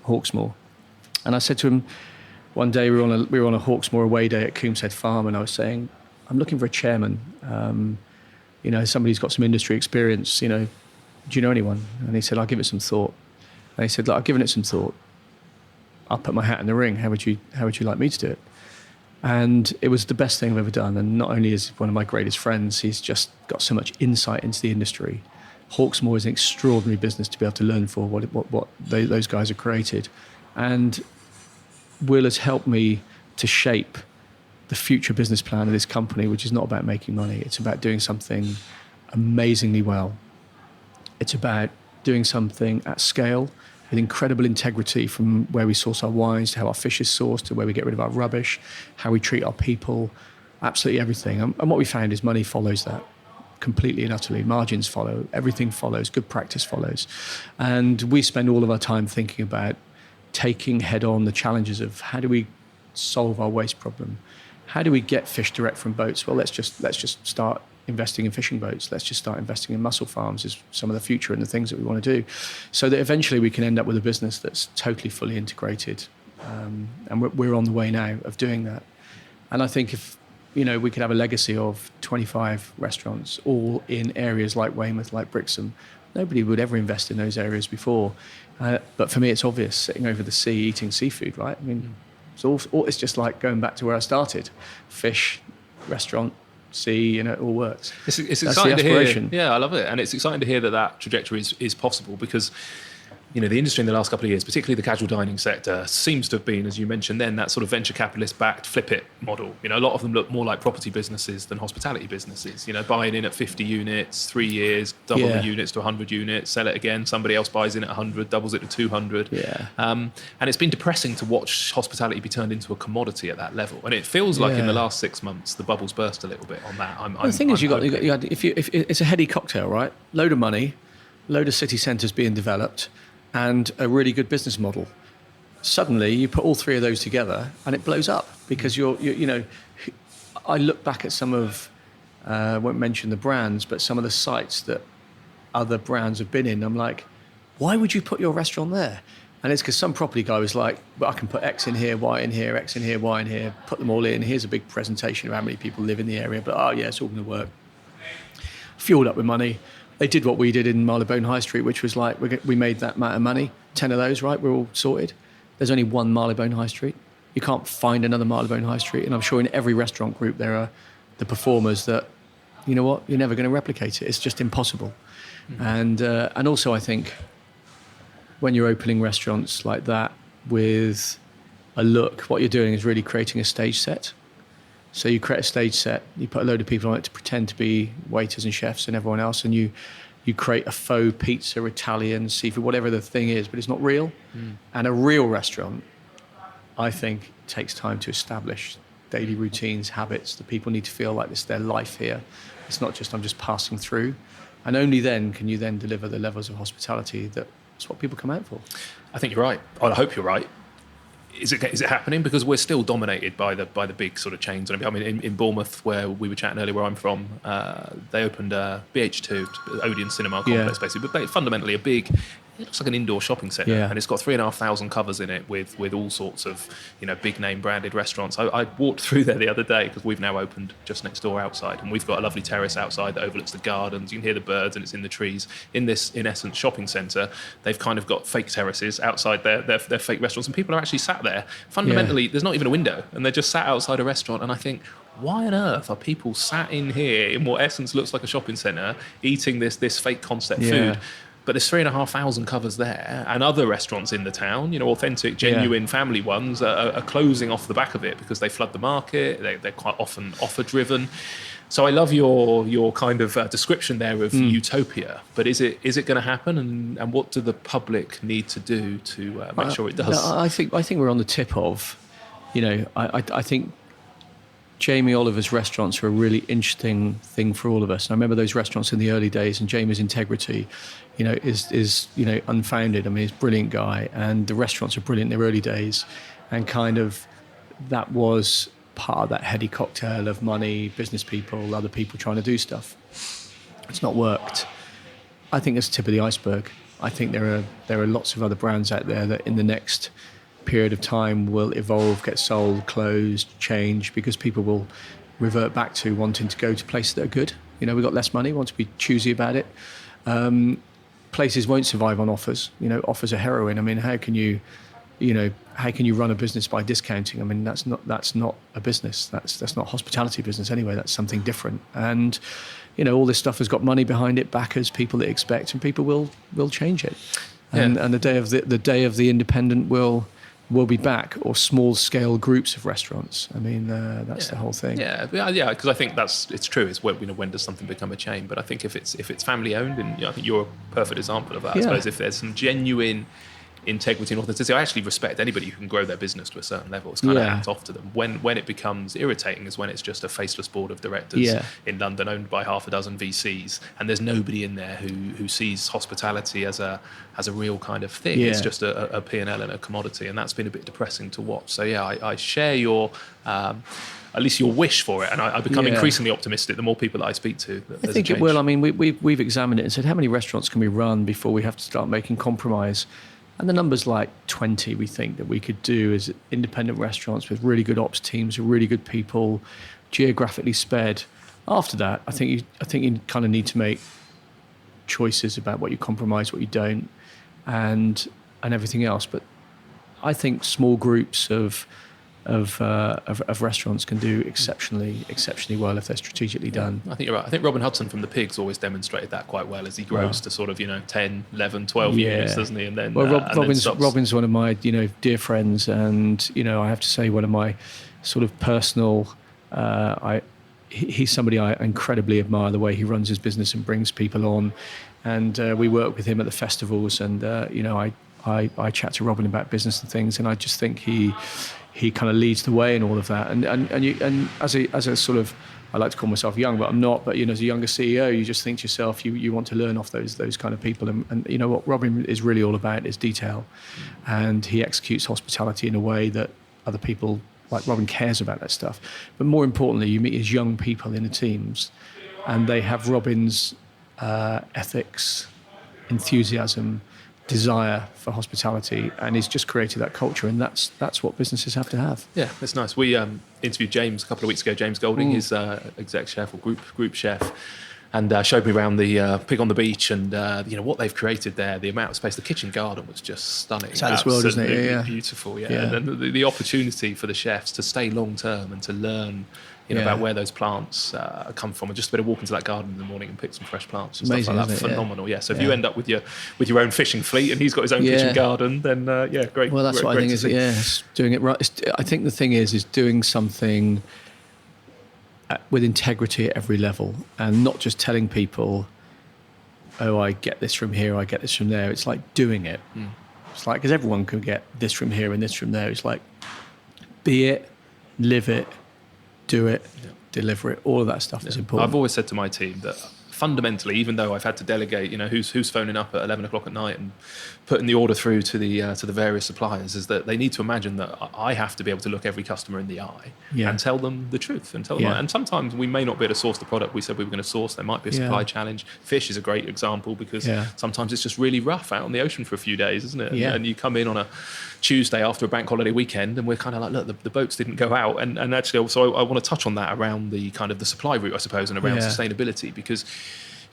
[SPEAKER 2] Hawksmoor. And I said to him one day, we were on a Hawksmoor away day at Coombshead Farm, and I was saying, I'm looking for a chairman. You know, somebody who's got some industry experience. You know, do you know anyone? And he said, I'll give it some thought. And he said, look, I've given it some thought. I'll put my hat in the ring. How would you like me to do it? And it was the best thing I've ever done. And not only is he one of my greatest friends, he's just got so much insight into the industry. Hawksmoor is an extraordinary business to be able to learn for what those guys have created. And Will has helped me to shape the future business plan of this company, which is not about making money. It's about doing something amazingly well. It's about doing something at scale with incredible integrity, from where we source our wines to how our fish is sourced to where we get rid of our rubbish, how we treat our people, absolutely everything. And what we found is money follows that completely and utterly. Margins follow, everything follows, good practice follows. And we spend all of our time thinking about taking head on the challenges of how do we solve our waste problem? How do we get fish direct from boats? Well, let's just start investing in fishing boats. Let's just start investing in mussel farms is some of the future and the things that we want to do, so that eventually we can end up with a business that's totally fully integrated. And we're on the way now of doing that. And I think if, you know, we could have a legacy of 25 restaurants all in areas like Weymouth, like Brixham, Nobody would ever invest in those areas before. But for me, it's obvious, sitting over the sea, eating seafood, right? I mean, it's just like going back to where I started. Fish, restaurant, sea, it all works.
[SPEAKER 1] It's
[SPEAKER 2] That's
[SPEAKER 1] exciting
[SPEAKER 2] the
[SPEAKER 1] to hear.
[SPEAKER 2] aspiration.
[SPEAKER 1] Yeah, I love it. And it's exciting to hear that trajectory is possible, because the industry in the last couple of years, particularly the casual dining sector, seems to have been, as you mentioned then, that sort of venture capitalist-backed flip-it model. A lot of them look more like property businesses than hospitality businesces. Buying in at 50 units, 3 years, double the units to 100 units, sell it again, somebody else buys in at 100, doubles it to 200.
[SPEAKER 2] Yeah.
[SPEAKER 1] And it's been depressing to watch hospitality be turned into a commodity at that level. And it feels like in the last 6 months, the bubbles burst a little bit on that.
[SPEAKER 2] The thing is, if it's a heady cocktail, right? Load of money, load of city centres being developed, and a really good business model. Suddenly, you put all three of those together, and it blows up, because I look back at some of, I won't mention the brands, but some of the sites that other brands have been in. I'm like, why would you put your restaurant there? And it's because some property guy was like, well, I can put X in here, Y in here, X in here, Y in here, put them all in. Here's a big presentation of how many people live in the area. But it's all going to work. Fueled up with money. They did what we did in Marylebone High Street, which was like, we made that amount of money, 10 of those, right? We're all sorted. There's only one Marylebone High Street. You can't find another Marylebone High Street. And I'm sure in every restaurant group there are the performers that, you know what, you're never going to replicate it. It's just impossible. Mm-hmm. And also I think when you're opening restaurants like that with a look, what you're doing is really creating a stage set. So you create a stage set, you put a load of people on it to pretend to be waiters and chefs and everyone else, and you create a faux pizza, Italian, seafood, whatever the thing is, but it's not real. And a real restaurant, I think, takes time to establish daily routines, habits. The people need to feel like it's their life here. It's not just, I'm just passing through. And only then can you then deliver the levels of hospitality that's what people come out for.
[SPEAKER 1] I think you're right. I hope you're right. Is it happening? Because we're still dominated by the big sort of chains. I mean, in Bournemouth, where we were chatting earlier, where I'm from, they opened BH2, Odeon Cinema Complex, basically, but fundamentally it looks like an indoor shopping centre, and it's got 3,500 covers in it with all sorts of big name branded restaurants. I walked through there the other day because we've now opened just next door outside, and we've got a lovely terrace outside that overlooks the gardens. You can hear the birds, and it's in the trees. In this, in essence, shopping centre, they've kind of got fake terraces outside their fake restaurants, and people are actually sat there. Fundamentally, there's not even a window, and they're just sat outside a restaurant. And I think, why on earth are people sat in here in what essence looks like a shopping centre, eating this fake concept food? But there's 3,500 covers there, and other restaurants in the town, authentic, genuine family ones are closing off the back of it because they flood the market. They're quite often offer driven. So I love your kind of description there of utopia. But is it going to happen? And what do the public need to do to make sure it does?
[SPEAKER 2] I think we're on the tip of, I think Jamie Oliver's restaurants are a really interesting thing for all of us. And I remember those restaurants in the early days, and Jamie's integrity, is unfounded. I mean, he's a brilliant guy, and the restaurants are brilliant in their early days, and kind of that was part of that heady cocktail of money, business people, other people trying to do stuff. It's not worked. I think it's the tip of the iceberg. I think there are lots of other brands out there that in the next period of time will evolve, get sold, closed, change, because people will revert back to wanting to go to places that are good. We've got less money, want to be choosy about it. Places won't survive on offers. Offers are heroin. I mean, how can you run a business by discounting? I mean, that's not a business. That's not hospitality business anyway. That's something different. And all this stuff has got money behind it, backers, people that expect, and people will change it. And the day of the independent will be back, or small scale groups of restaurants. I mean, that's the whole thing. Yeah,
[SPEAKER 1] because I think it's true. It's when does something become a chain? But I think if it's family owned, and I think you're a perfect example of that. I suppose if there's some genuine integrity and authenticity, I actually respect anybody who can grow their business to a certain level. It's kind of hands off to them. When it becomes irritating is when it's just a faceless board of directors in London owned by half a dozen VCs, and there's nobody in there who sees hospitality as a real kind of thing. It's just a P&L and a commodity, and that's been a bit depressing to watch. So I share your at least your wish for it, and I become increasingly optimistic the more people that I speak to.
[SPEAKER 2] I think it will. I mean, we've examined it and said, how many restaurants can we run before we have to start making compromise? And the number's like 20, we think, that we could do as independent restaurants with really good ops teams, with really good people, geographically spared. After that, I think you kind of need to make choices about what you compromise, what you don't, and everything else. But I think small groups of restaurants can do exceptionally well if they're strategically done.
[SPEAKER 1] I think you're right. I think Robin Hudson from the Pigs always demonstrated that quite well as he grows to sort of 10, 11, 12 years, doesn't he? And then
[SPEAKER 2] Robin's one of my dear friends, and I have to say one of my sort of personal. He's somebody I incredibly admire, the way he runs his business and brings people on, and we work with him at the festivals, and I chat to Robin about business and things, and I just think he kind of leads the way in all of that. And as a sort of, I like to call myself young, but I'm not. But as a younger CEO, you just think to yourself, you want to learn off those kind of people. And what Robin is really all about is detail, and he executes hospitality in a way that other people like Robin cares about that stuff. But more importantly, you meet his young people in the teams, and they have Robin's ethics, enthusiasm, desire for hospitality, and he's just created that culture, and that's what businesses have to have.
[SPEAKER 1] Yeah, that's nice. We interviewed James a couple of weeks ago, James Golding, his exec chef or group chef, and showed me around the Pig on the Beach, and what they've created there, the amount of space. The kitchen garden was just stunning.
[SPEAKER 2] It's out of this world, isn't it? Yeah.
[SPEAKER 1] Beautiful, yeah. And the opportunity for the chefs to stay long term and to learn about where those plants come from, and just a bit of walk into that garden in the morning and pick some fresh plants and
[SPEAKER 2] amazing,
[SPEAKER 1] stuff like that. Phenomenal, yeah. So if you end up with your own fishing fleet, and he's got his own kitchen garden, then great.
[SPEAKER 2] Well, that's what I think is it's doing it right. I think the thing is doing something with integrity at every level, and not just telling people, oh, I get this from here, I get this from there. It's like doing it. It's like, because everyone can get this from here and this from there. It's like, be it, live it, do it, deliver it. All of that stuff is important.
[SPEAKER 1] I've always said to my team that fundamentally, even though I've had to delegate, who's phoning up at 11 o'clock at night and putting the order through to the various suppliers, is that they need to imagine that I have to be able to look every customer in the eye and tell them the truth and tell them. And sometimes we may not be able to source the product we said we were going to source. There might be a supply challenge. Fish is a great example, because sometimes it's just really rough out on the ocean for a few days, isn't it? And you come in on a Tuesday after a bank holiday weekend, and we're kind of like, look, the boats didn't go out. And actually, also, I want to touch on that around the kind of the supply route, I suppose, and around sustainability, because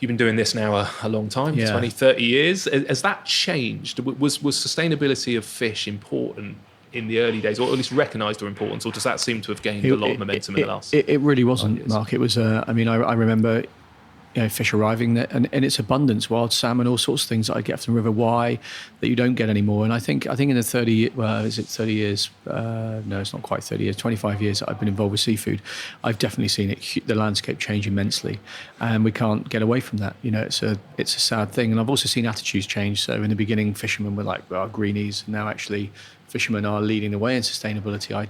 [SPEAKER 1] you've been doing this now a long time, 20, 30 years. Has that changed? Was sustainability of fish important in the early days, or at least recognised their importance, or does that seem to have gained a lot of momentum in the last?
[SPEAKER 2] It really wasn't, Mark. It was, I remember fish arriving there, and its abundance, wild salmon, all sorts of things that I get from the River Wye that you don't get anymore. And I think in the 30, well, is it 30 years? No, it's not quite 30 years, 25 years that I've been involved with seafood. I've definitely seen the landscape change immensely, and we can't get away from that. It's a sad thing. And I've also seen attitudes change. So in the beginning, fishermen were like, well, greenies. Now actually fishermen are leading the way in sustainability.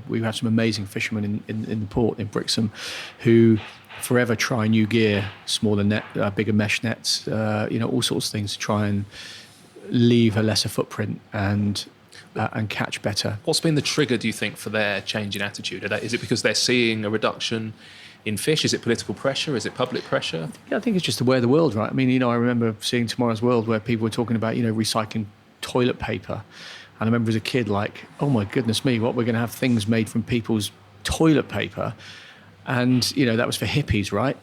[SPEAKER 2] We have some amazing fishermen in the port in Brixham who forever try new gear, smaller net, bigger mesh nets, all sorts of things to try and leave a lesser footprint and catch better.
[SPEAKER 1] What's been the trigger, do you think, for their change in attitude? Is it because they're seeing a reduction in fish? Is it political pressure? Is it public pressure?
[SPEAKER 2] I think it's just the way of the world, right? I mean, I remember seeing Tomorrow's World where people were talking about, recycling toilet paper. And I remember as a kid, like, oh my goodness me, what, we're going to have things made from people's toilet paper? And, that was for hippies, right?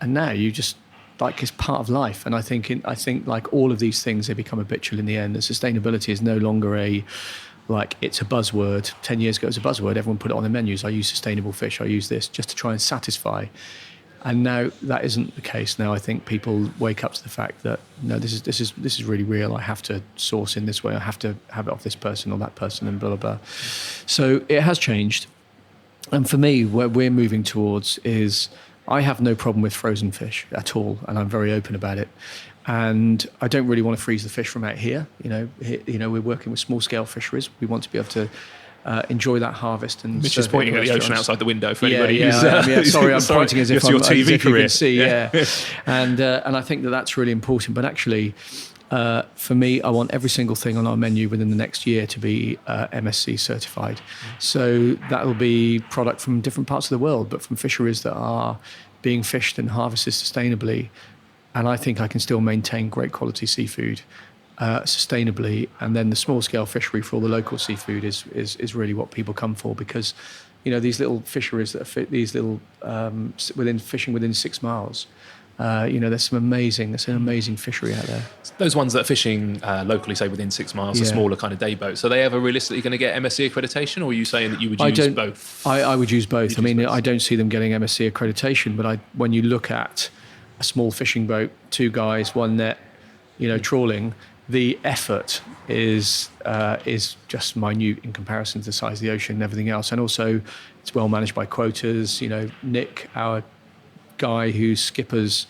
[SPEAKER 2] And now you just, like, it's part of life. And I think like all of these things, they become habitual in the end. That sustainability is no longer it's a buzzword. 10 years ago, it was a buzzword. Everyone put it on their menus. I use sustainable fish. I use this just to try and satisfy. And now that isn't the case. Now I think people wake up to the fact that, no, this is really real. I have to source in this way. I have to have it off this person or that person and blah, blah, blah. So it has changed. And for me, where we're moving towards is, I have no problem with frozen fish at all, and I'm very open about it. And I don't really want to freeze the fish from out here. We're working with small-scale fisheries. We want to be able to enjoy that harvest. And
[SPEAKER 1] Mitch is pointing at the ocean outside the window for anybody who's...
[SPEAKER 2] sorry, I'm pointing as if
[SPEAKER 1] your TV career.
[SPEAKER 2] You can see, And I think that's really important. But actually, for me, I want every single thing on our menu within the next year to be MSC certified. So that will be product from different parts of the world, but from fisheries that are being fished and harvested sustainably. And I think I can still maintain great quality seafood sustainably. And then the small scale fishery for all the local seafood is really what people come for, because these little fisheries that are these little fishing within 6 miles. There's an amazing fishery out there.
[SPEAKER 1] Those ones that are fishing locally, say within 6 miles, the smaller kind of day boats, are they ever realistically going to get MSC accreditation, or are you saying that you would use both?
[SPEAKER 2] I would use both. I don't see them getting MSC accreditation, but when you look at a small fishing boat, 2 guys, 1 net, trawling, the effort is just minute in comparison to the size of the ocean and everything else. And also, it's well managed by quotas. Nick, our guy who skippers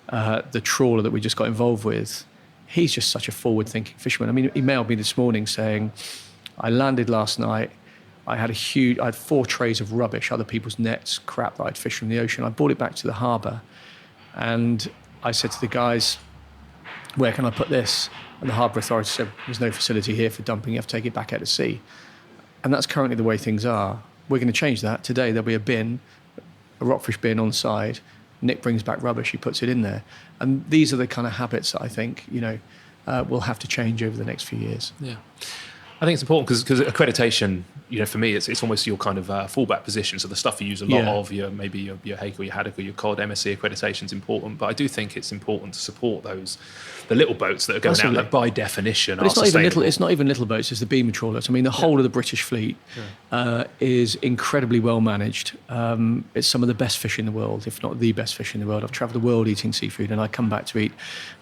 [SPEAKER 2] the trawler that we just got involved with, he's just such a forward-thinking fisherman. He emailed me this morning saying, I landed last night, I had 4 trays of rubbish, other people's nets, crap that I'd fished from the ocean. I brought it back to the harbour, and I said to the guys, where can I put this? And the harbour authority said, there's no facility here for dumping, you have to take it back out to sea. And that's currently the way things are. We're going to change that. Today there'll be a bin, a rockfish bin on side. Nick brings back rubbish, he puts it in there. And these are the kind of habits that I think, will have to change over the next few years.
[SPEAKER 1] Yeah. I think it's important because accreditation, for me, it's almost your kind of fallback position. So the stuff you use a lot of, your hake or your haddock or your cod, MSC accreditation is important. But I do think it's important to support the little boats that are going out that by definition are sustainable.
[SPEAKER 2] It's not even little boats, it's the beamer trawlers. The whole of the British fleet is incredibly well managed. It's some of the best fish in the world, if not the best fish in the world. I've travelled the world eating seafood, and I come back to eat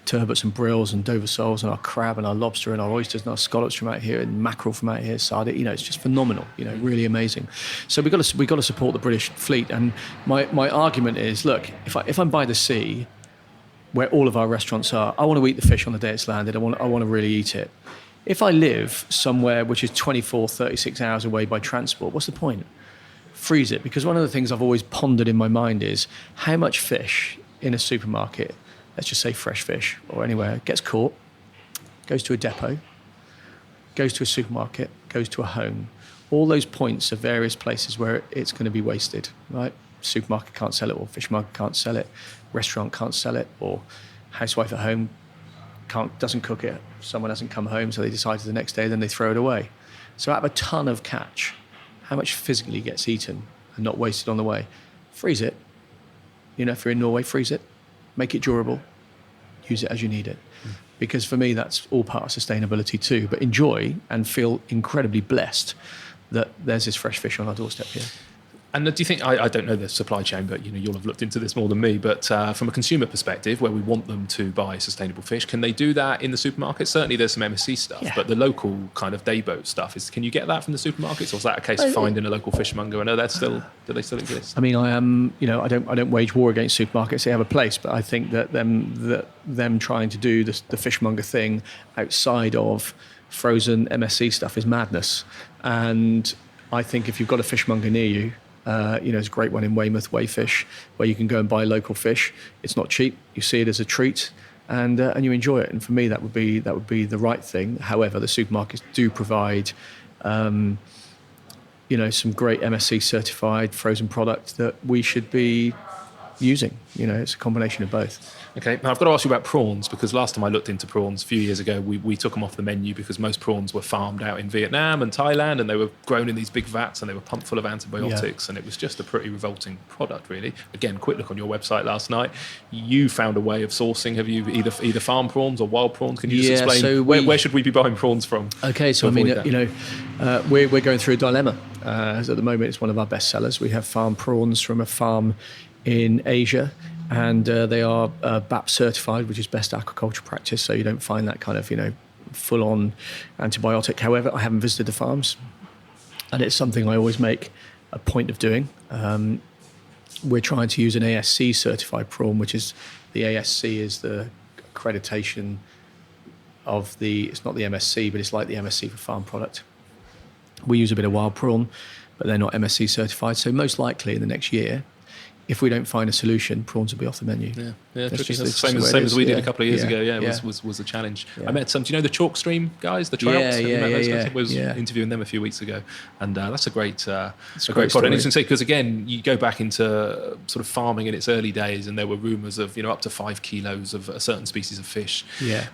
[SPEAKER 2] turbots and brills and Dover soles and our crab and our lobster and our oysters and our scallops from out here and mackerel from out here, sardine. It's just phenomenal. Really amazing. So we've got to support the British fleet. And my argument is, look, if I'm by the sea, where all of our restaurants are, I want to eat the fish on the day it's landed. I want to really eat it. If I live somewhere which is 24, 36 hours away by transport, what's the point? Freeze it. Because one of the things I've always pondered in my mind is how much fish in a supermarket, let's just say fresh fish or anywhere, gets caught, goes to a depot, goes to a supermarket, goes to a home. All those points are various places where it's going to be wasted, right? Supermarket can't sell it, or fish market can't sell it, restaurant can't sell it, or housewife at home doesn't cook it. Someone hasn't come home, so they decide the next day, then they throw it away. So out of a ton of catch, how much physically gets eaten and not wasted on the way? Freeze it. If you're in Norway, freeze it. Make it durable. Use it as you need it. Because for me, that's all part of sustainability too. But enjoy and feel incredibly blessed that there's this fresh fish on our doorstep here.
[SPEAKER 1] And do you think, I don't know the supply chain, but you'll have looked into this more than me, but from a consumer perspective, where we want them to buy sustainable fish, can they do that in the supermarket? Certainly there's some MSC stuff, but the local kind of day boat stuff, can you get that from the supermarkets, or is that a case of finding a local fishmonger? I know do they still exist?
[SPEAKER 2] I don't wage war against supermarkets, they have a place, but I think that them trying to do the fishmonger thing outside of frozen MSC stuff is madness. And I think if you've got a fishmonger near you, there's a great one in Weymouth, Wayfish, where you can go and buy local fish. It's not cheap. You see it as a treat, and you enjoy it. And for me, that would be the right thing. However, the supermarkets do provide, some great MSC certified frozen product that we should be using. It's a combination of both.
[SPEAKER 1] Okay, now I've got to ask you about prawns, because last time I looked into prawns a few years ago, we took them off the menu because most prawns were farmed out in Vietnam and Thailand, and they were grown in these big vats and they were pumped full of antibiotics, and it was just a pretty revolting product, really. Again, quick look on your website last night. You found a way of sourcing. Have you either farm prawns or wild prawns? Can you just explain
[SPEAKER 2] so
[SPEAKER 1] where should we be buying prawns from?
[SPEAKER 2] Okay, so we're going through a dilemma. At the moment, it's one of our best sellers. We have farm prawns from a farm in Asia, and they are BAP certified, which is best aquaculture practice, so you don't find that kind of full-on antibiotic. However, I haven't visited the farms, and it's something I always make a point of doing. We're trying to use an ASC certified prawn, which is the ASC is the accreditation of it's not the MSC, but it's like the MSC for farm product. We use a bit of wild prawn, but they're not MSC certified, so most likely in the next year, if we don't find a solution, prawns will be off the menu.
[SPEAKER 1] Yeah, tricky. That's the same as we did a couple of years ago. Was a challenge. Yeah. I met some. Do you know the chalk stream guys, the Trouts? I was interviewing them a few weeks ago, and that's a great product. And you can say, because again, you go back into sort of farming in its early days, and there were rumours of up to 5 kilos of a certain species of fish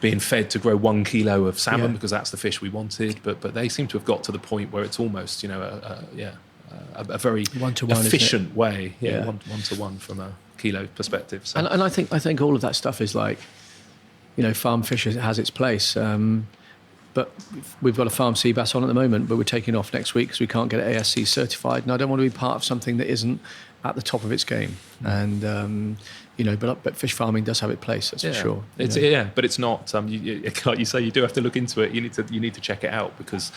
[SPEAKER 1] being fed to grow 1 kilo of salmon because that's the fish we wanted. But they seem to have got to the point where it's almost a very
[SPEAKER 2] one-to-one,
[SPEAKER 1] efficient way, one-to-one from a kilo perspective. So.
[SPEAKER 2] And I think all of that stuff is like, farm fish has its place. But we've got a farm sea bass on at the moment, but we're taking off next week because we can't get it ASC certified. And I don't want to be part of something that isn't at the top of its game. And, but fish farming does have its place, that's for sure.
[SPEAKER 1] But it's not, like you say, you do have to look into it. You need to check it out because,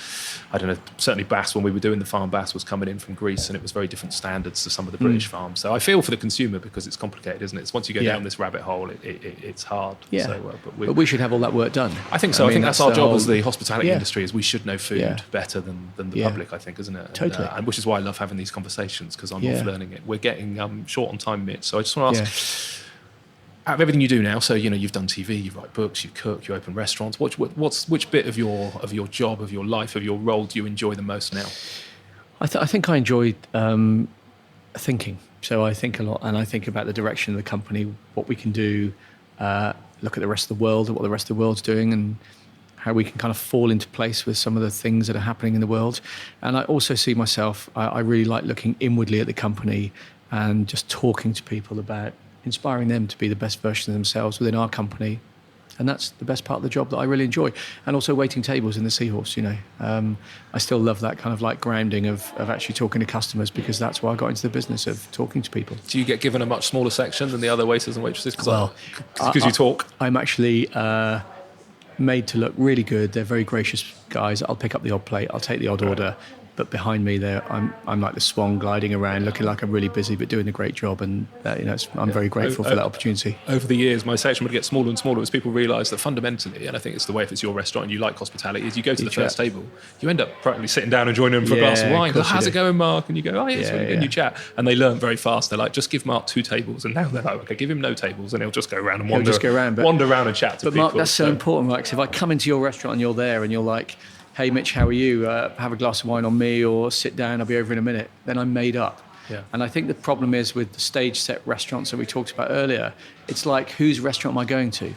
[SPEAKER 1] I don't know, certainly bass, when we were doing the farm bass, was coming in from Greece and it was very different standards to some of the British farms. So I feel for the consumer because it's complicated, isn't it? It's once you go down this rabbit hole, it's hard.
[SPEAKER 2] Yeah.
[SPEAKER 1] So,
[SPEAKER 2] but we should have all that work done.
[SPEAKER 1] I think so. I think that's our job as the hospitality industry, is we should know food better than the public, I think, isn't it?
[SPEAKER 2] Totally.
[SPEAKER 1] And which is why I love having these conversations, because I'm off learning it. We're getting short on time, Mitch. So I just want to ask, out of everything you do now, so you've done TV, you write books, you cook, you open restaurants. Which bit of your job, of your life, of your role do you enjoy the most now?
[SPEAKER 2] I think I enjoy thinking. So I think a lot, and I think about the direction of the company, what we can do, look at the rest of the world, at what the rest of the world's doing, and how we can kind of fall into place with some of the things that are happening in the world. And I also see myself, I really like looking inwardly at the company and just talking to people about inspiring them to be the best version of themselves within our company. And that's the best part of the job that I really enjoy. And also waiting tables in the Seahorse, I still love that kind of like grounding of actually talking to customers, because that's why I got into the business of talking to people.
[SPEAKER 1] Do you get given a much smaller section than the other waiters and waitresses? Because you talk.
[SPEAKER 2] I'm actually made to look really good. They're very gracious guys. I'll pick up the odd plate. I'll take the odd order. But behind me there, I'm like the swan gliding around, looking like I'm really busy, but doing a great job. And I'm very grateful for that opportunity.
[SPEAKER 1] Over the years, my section would get smaller and smaller as people realise that fundamentally, and I think it's the way if it's your restaurant and you like hospitality, is you go to the first table, you end up practically sitting down and joining them for a glass of wine. How's it going, Mark? And you go, it's really good. And you chat, and they learn very fast. They're like, just give Mark 2 tables, and now they're like, okay, give him no tables, and he'll just go around and wander around and chat to people.
[SPEAKER 2] But Mark, that's so important, right? Because if I come into your restaurant and you're there and you're like, hey Mitch, how are you? Have a glass of wine on me, or sit down, I'll be over in a minute. Then I'm made up. Yeah. And I think the problem is with the stage set restaurants that we talked about earlier, it's like, whose restaurant am I going to?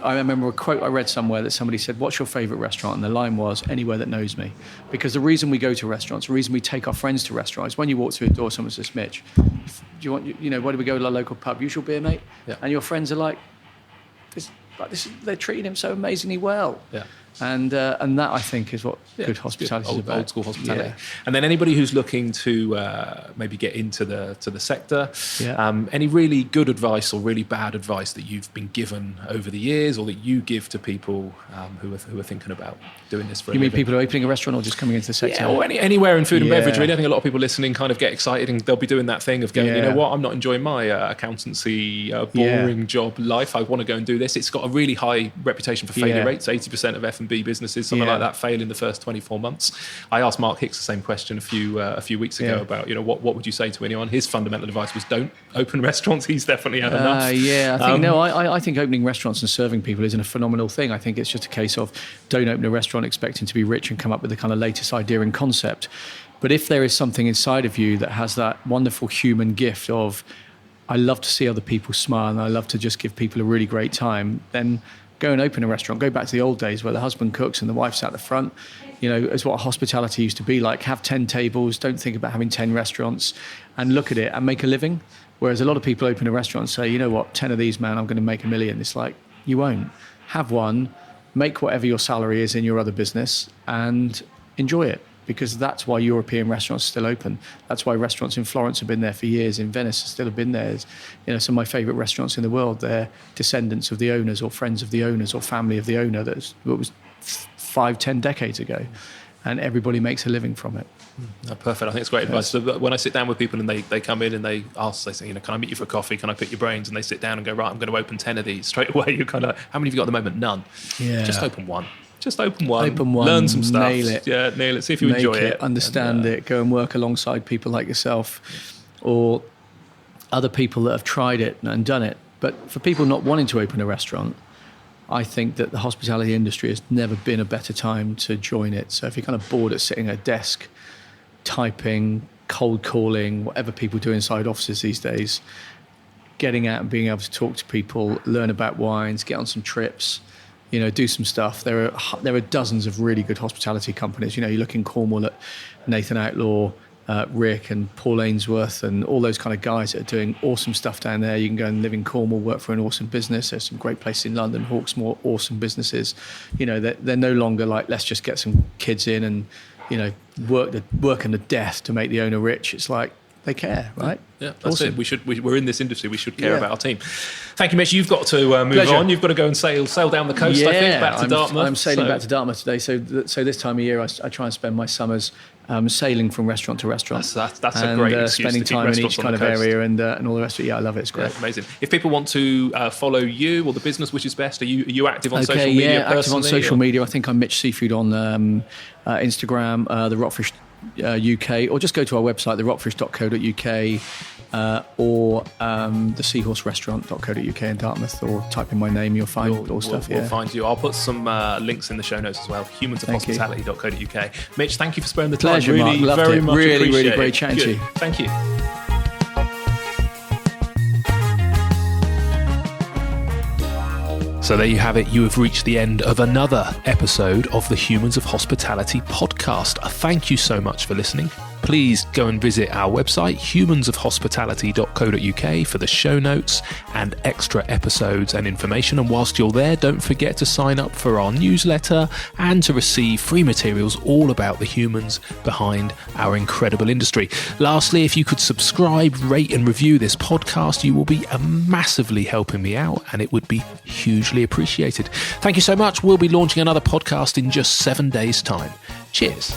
[SPEAKER 2] I remember a quote I read somewhere that somebody said, what's your favourite restaurant? And the line was, anywhere that knows me. Because the reason we go to restaurants, the reason we take our friends to restaurants, when you walk through the door, someone says, Mitch, do you want, where do we go to the local pub? Usual beer, mate? Yeah. And your friends are like, they're treating him so amazingly well. Yeah. And that, I think, is what good hospitality is about.
[SPEAKER 1] Old school hospitality. Yeah. And then anybody who's looking to maybe get into the sector, any really good advice or really bad advice that you've been given over the years, or that you give to people who are thinking about doing this for a living?
[SPEAKER 2] You mean people who are opening a restaurant or just coming into the sector?
[SPEAKER 1] Yeah, or anywhere in food and beverage, really. I think a lot of people listening kind of get excited, and they'll be doing that thing of going, you know what, I'm not enjoying my accountancy boring job life. I want to go and do this. It's got a really high reputation for failure rates. 80% of F&B businesses, something like that, fail in the first 24 months. I asked Mark Hicks the same question a few weeks ago about, what would you say to anyone? His fundamental advice was, don't open restaurants. He's definitely had enough.
[SPEAKER 2] I think opening restaurants and serving people isn't a phenomenal thing. I think it's just a case of, don't open a restaurant expecting to be rich and come up with the kind of latest idea and concept. But if there is something inside of you that has that wonderful human gift of, I love to see other people smile and I love to just give people a really great time, then go and open a restaurant. Go back to the old days where the husband cooks and the wife's at the front. It's what hospitality used to be like. Have 10 tables, don't think about having 10 restaurants, and look at it and make a living. Whereas a lot of people open a restaurant and say, you know what, 10 of these, man, I'm going to make $1 million. It's like, you won't. Have one, make whatever your salary is in your other business, and enjoy it. Because that's why European restaurants are still open. That's why restaurants in Florence have been there for years. In Venice still have been there. Some of my favourite restaurants in the world, they're descendants of the owners or friends of the owners or family of the owner. That was 5-10 decades ago. And everybody makes a living from it.
[SPEAKER 1] Perfect. I think it's great advice. So when I sit down with people and they come in and they ask, they say, can I meet you for coffee? Can I pick your brains? And they sit down and go, right, I'm going to open 10 of these. Straight away, you're kind of, how many have you got at the moment? None. Yeah. Just open one. Just open one, learn some stuff.
[SPEAKER 2] Nail it.
[SPEAKER 1] Yeah, nail it. See if you enjoy it.
[SPEAKER 2] Understand it. Go and work alongside people like yourself or other people that have tried it and done it. But for people not wanting to open a restaurant, I think that the hospitality industry has never been a better time to join it. So if you're kind of bored at sitting at a desk, typing, cold calling, whatever people do inside offices these days, getting out and being able to talk to people, learn about wines, get on some trips, do some stuff. There are dozens of really good hospitality companies. You look in Cornwall at Nathan Outlaw, Rick and Paul Ainsworth and all those kind of guys that are doing awesome stuff down there. You can go and live in Cornwall, work for an awesome business. There's some great places in London, Hawksmoor, awesome businesses. You know, they're no longer like, let's just get some kids in and, you know, working to death to make the owner rich. It's like, they care, right?
[SPEAKER 1] Yeah, that's
[SPEAKER 2] awesome.
[SPEAKER 1] it. We're in this industry. We should care about our team. Thank you, Mitch. You've got to move on. You've got to go and sail down the coast. I think back to Dartmouth. I'm
[SPEAKER 2] sailing back to Dartmouth today. So this time of year, I try and spend my summers sailing from restaurant to restaurant.
[SPEAKER 1] That's a great excuse
[SPEAKER 2] spending
[SPEAKER 1] to keep
[SPEAKER 2] time in
[SPEAKER 1] restaurants
[SPEAKER 2] each kind of area and all the rest of it. Yeah, I love it. It's great.
[SPEAKER 1] Yeah, amazing. If people want to follow you or the business, which is best? Are you active on social media?
[SPEAKER 2] Yeah, active on social media. I think I'm Mitch Seafood on Instagram, the Rockfish UK, or just go to our website, therockfish.co.uk, or the seahorserestaurant.co.uk in Dartmouth, or type in my name, you'll find all stuff.
[SPEAKER 1] We'll find you. I'll put some links in the show notes as well. humansofhospitality.co.uk. Mitch, thank you for sparing the time.
[SPEAKER 2] Pleasure,
[SPEAKER 1] really,
[SPEAKER 2] Mark. Loved
[SPEAKER 1] very
[SPEAKER 2] it.
[SPEAKER 1] much
[SPEAKER 2] Really great chatting to you.
[SPEAKER 1] Thank you. So there you have it. You have reached the end of another episode of the Humans of Hospitality podcast. Thank you so much for listening. Please go and visit our website, humansofhospitality.co.uk, for the show notes and extra episodes and information. And whilst you're there, don't forget to sign up for our newsletter and to receive free materials all about the humans behind our incredible industry. Lastly, if you could subscribe, rate and review this podcast, you will be massively helping me out, and it would be hugely appreciated. Thank you so much. We'll be launching another podcast in just 7 days' time. Cheers.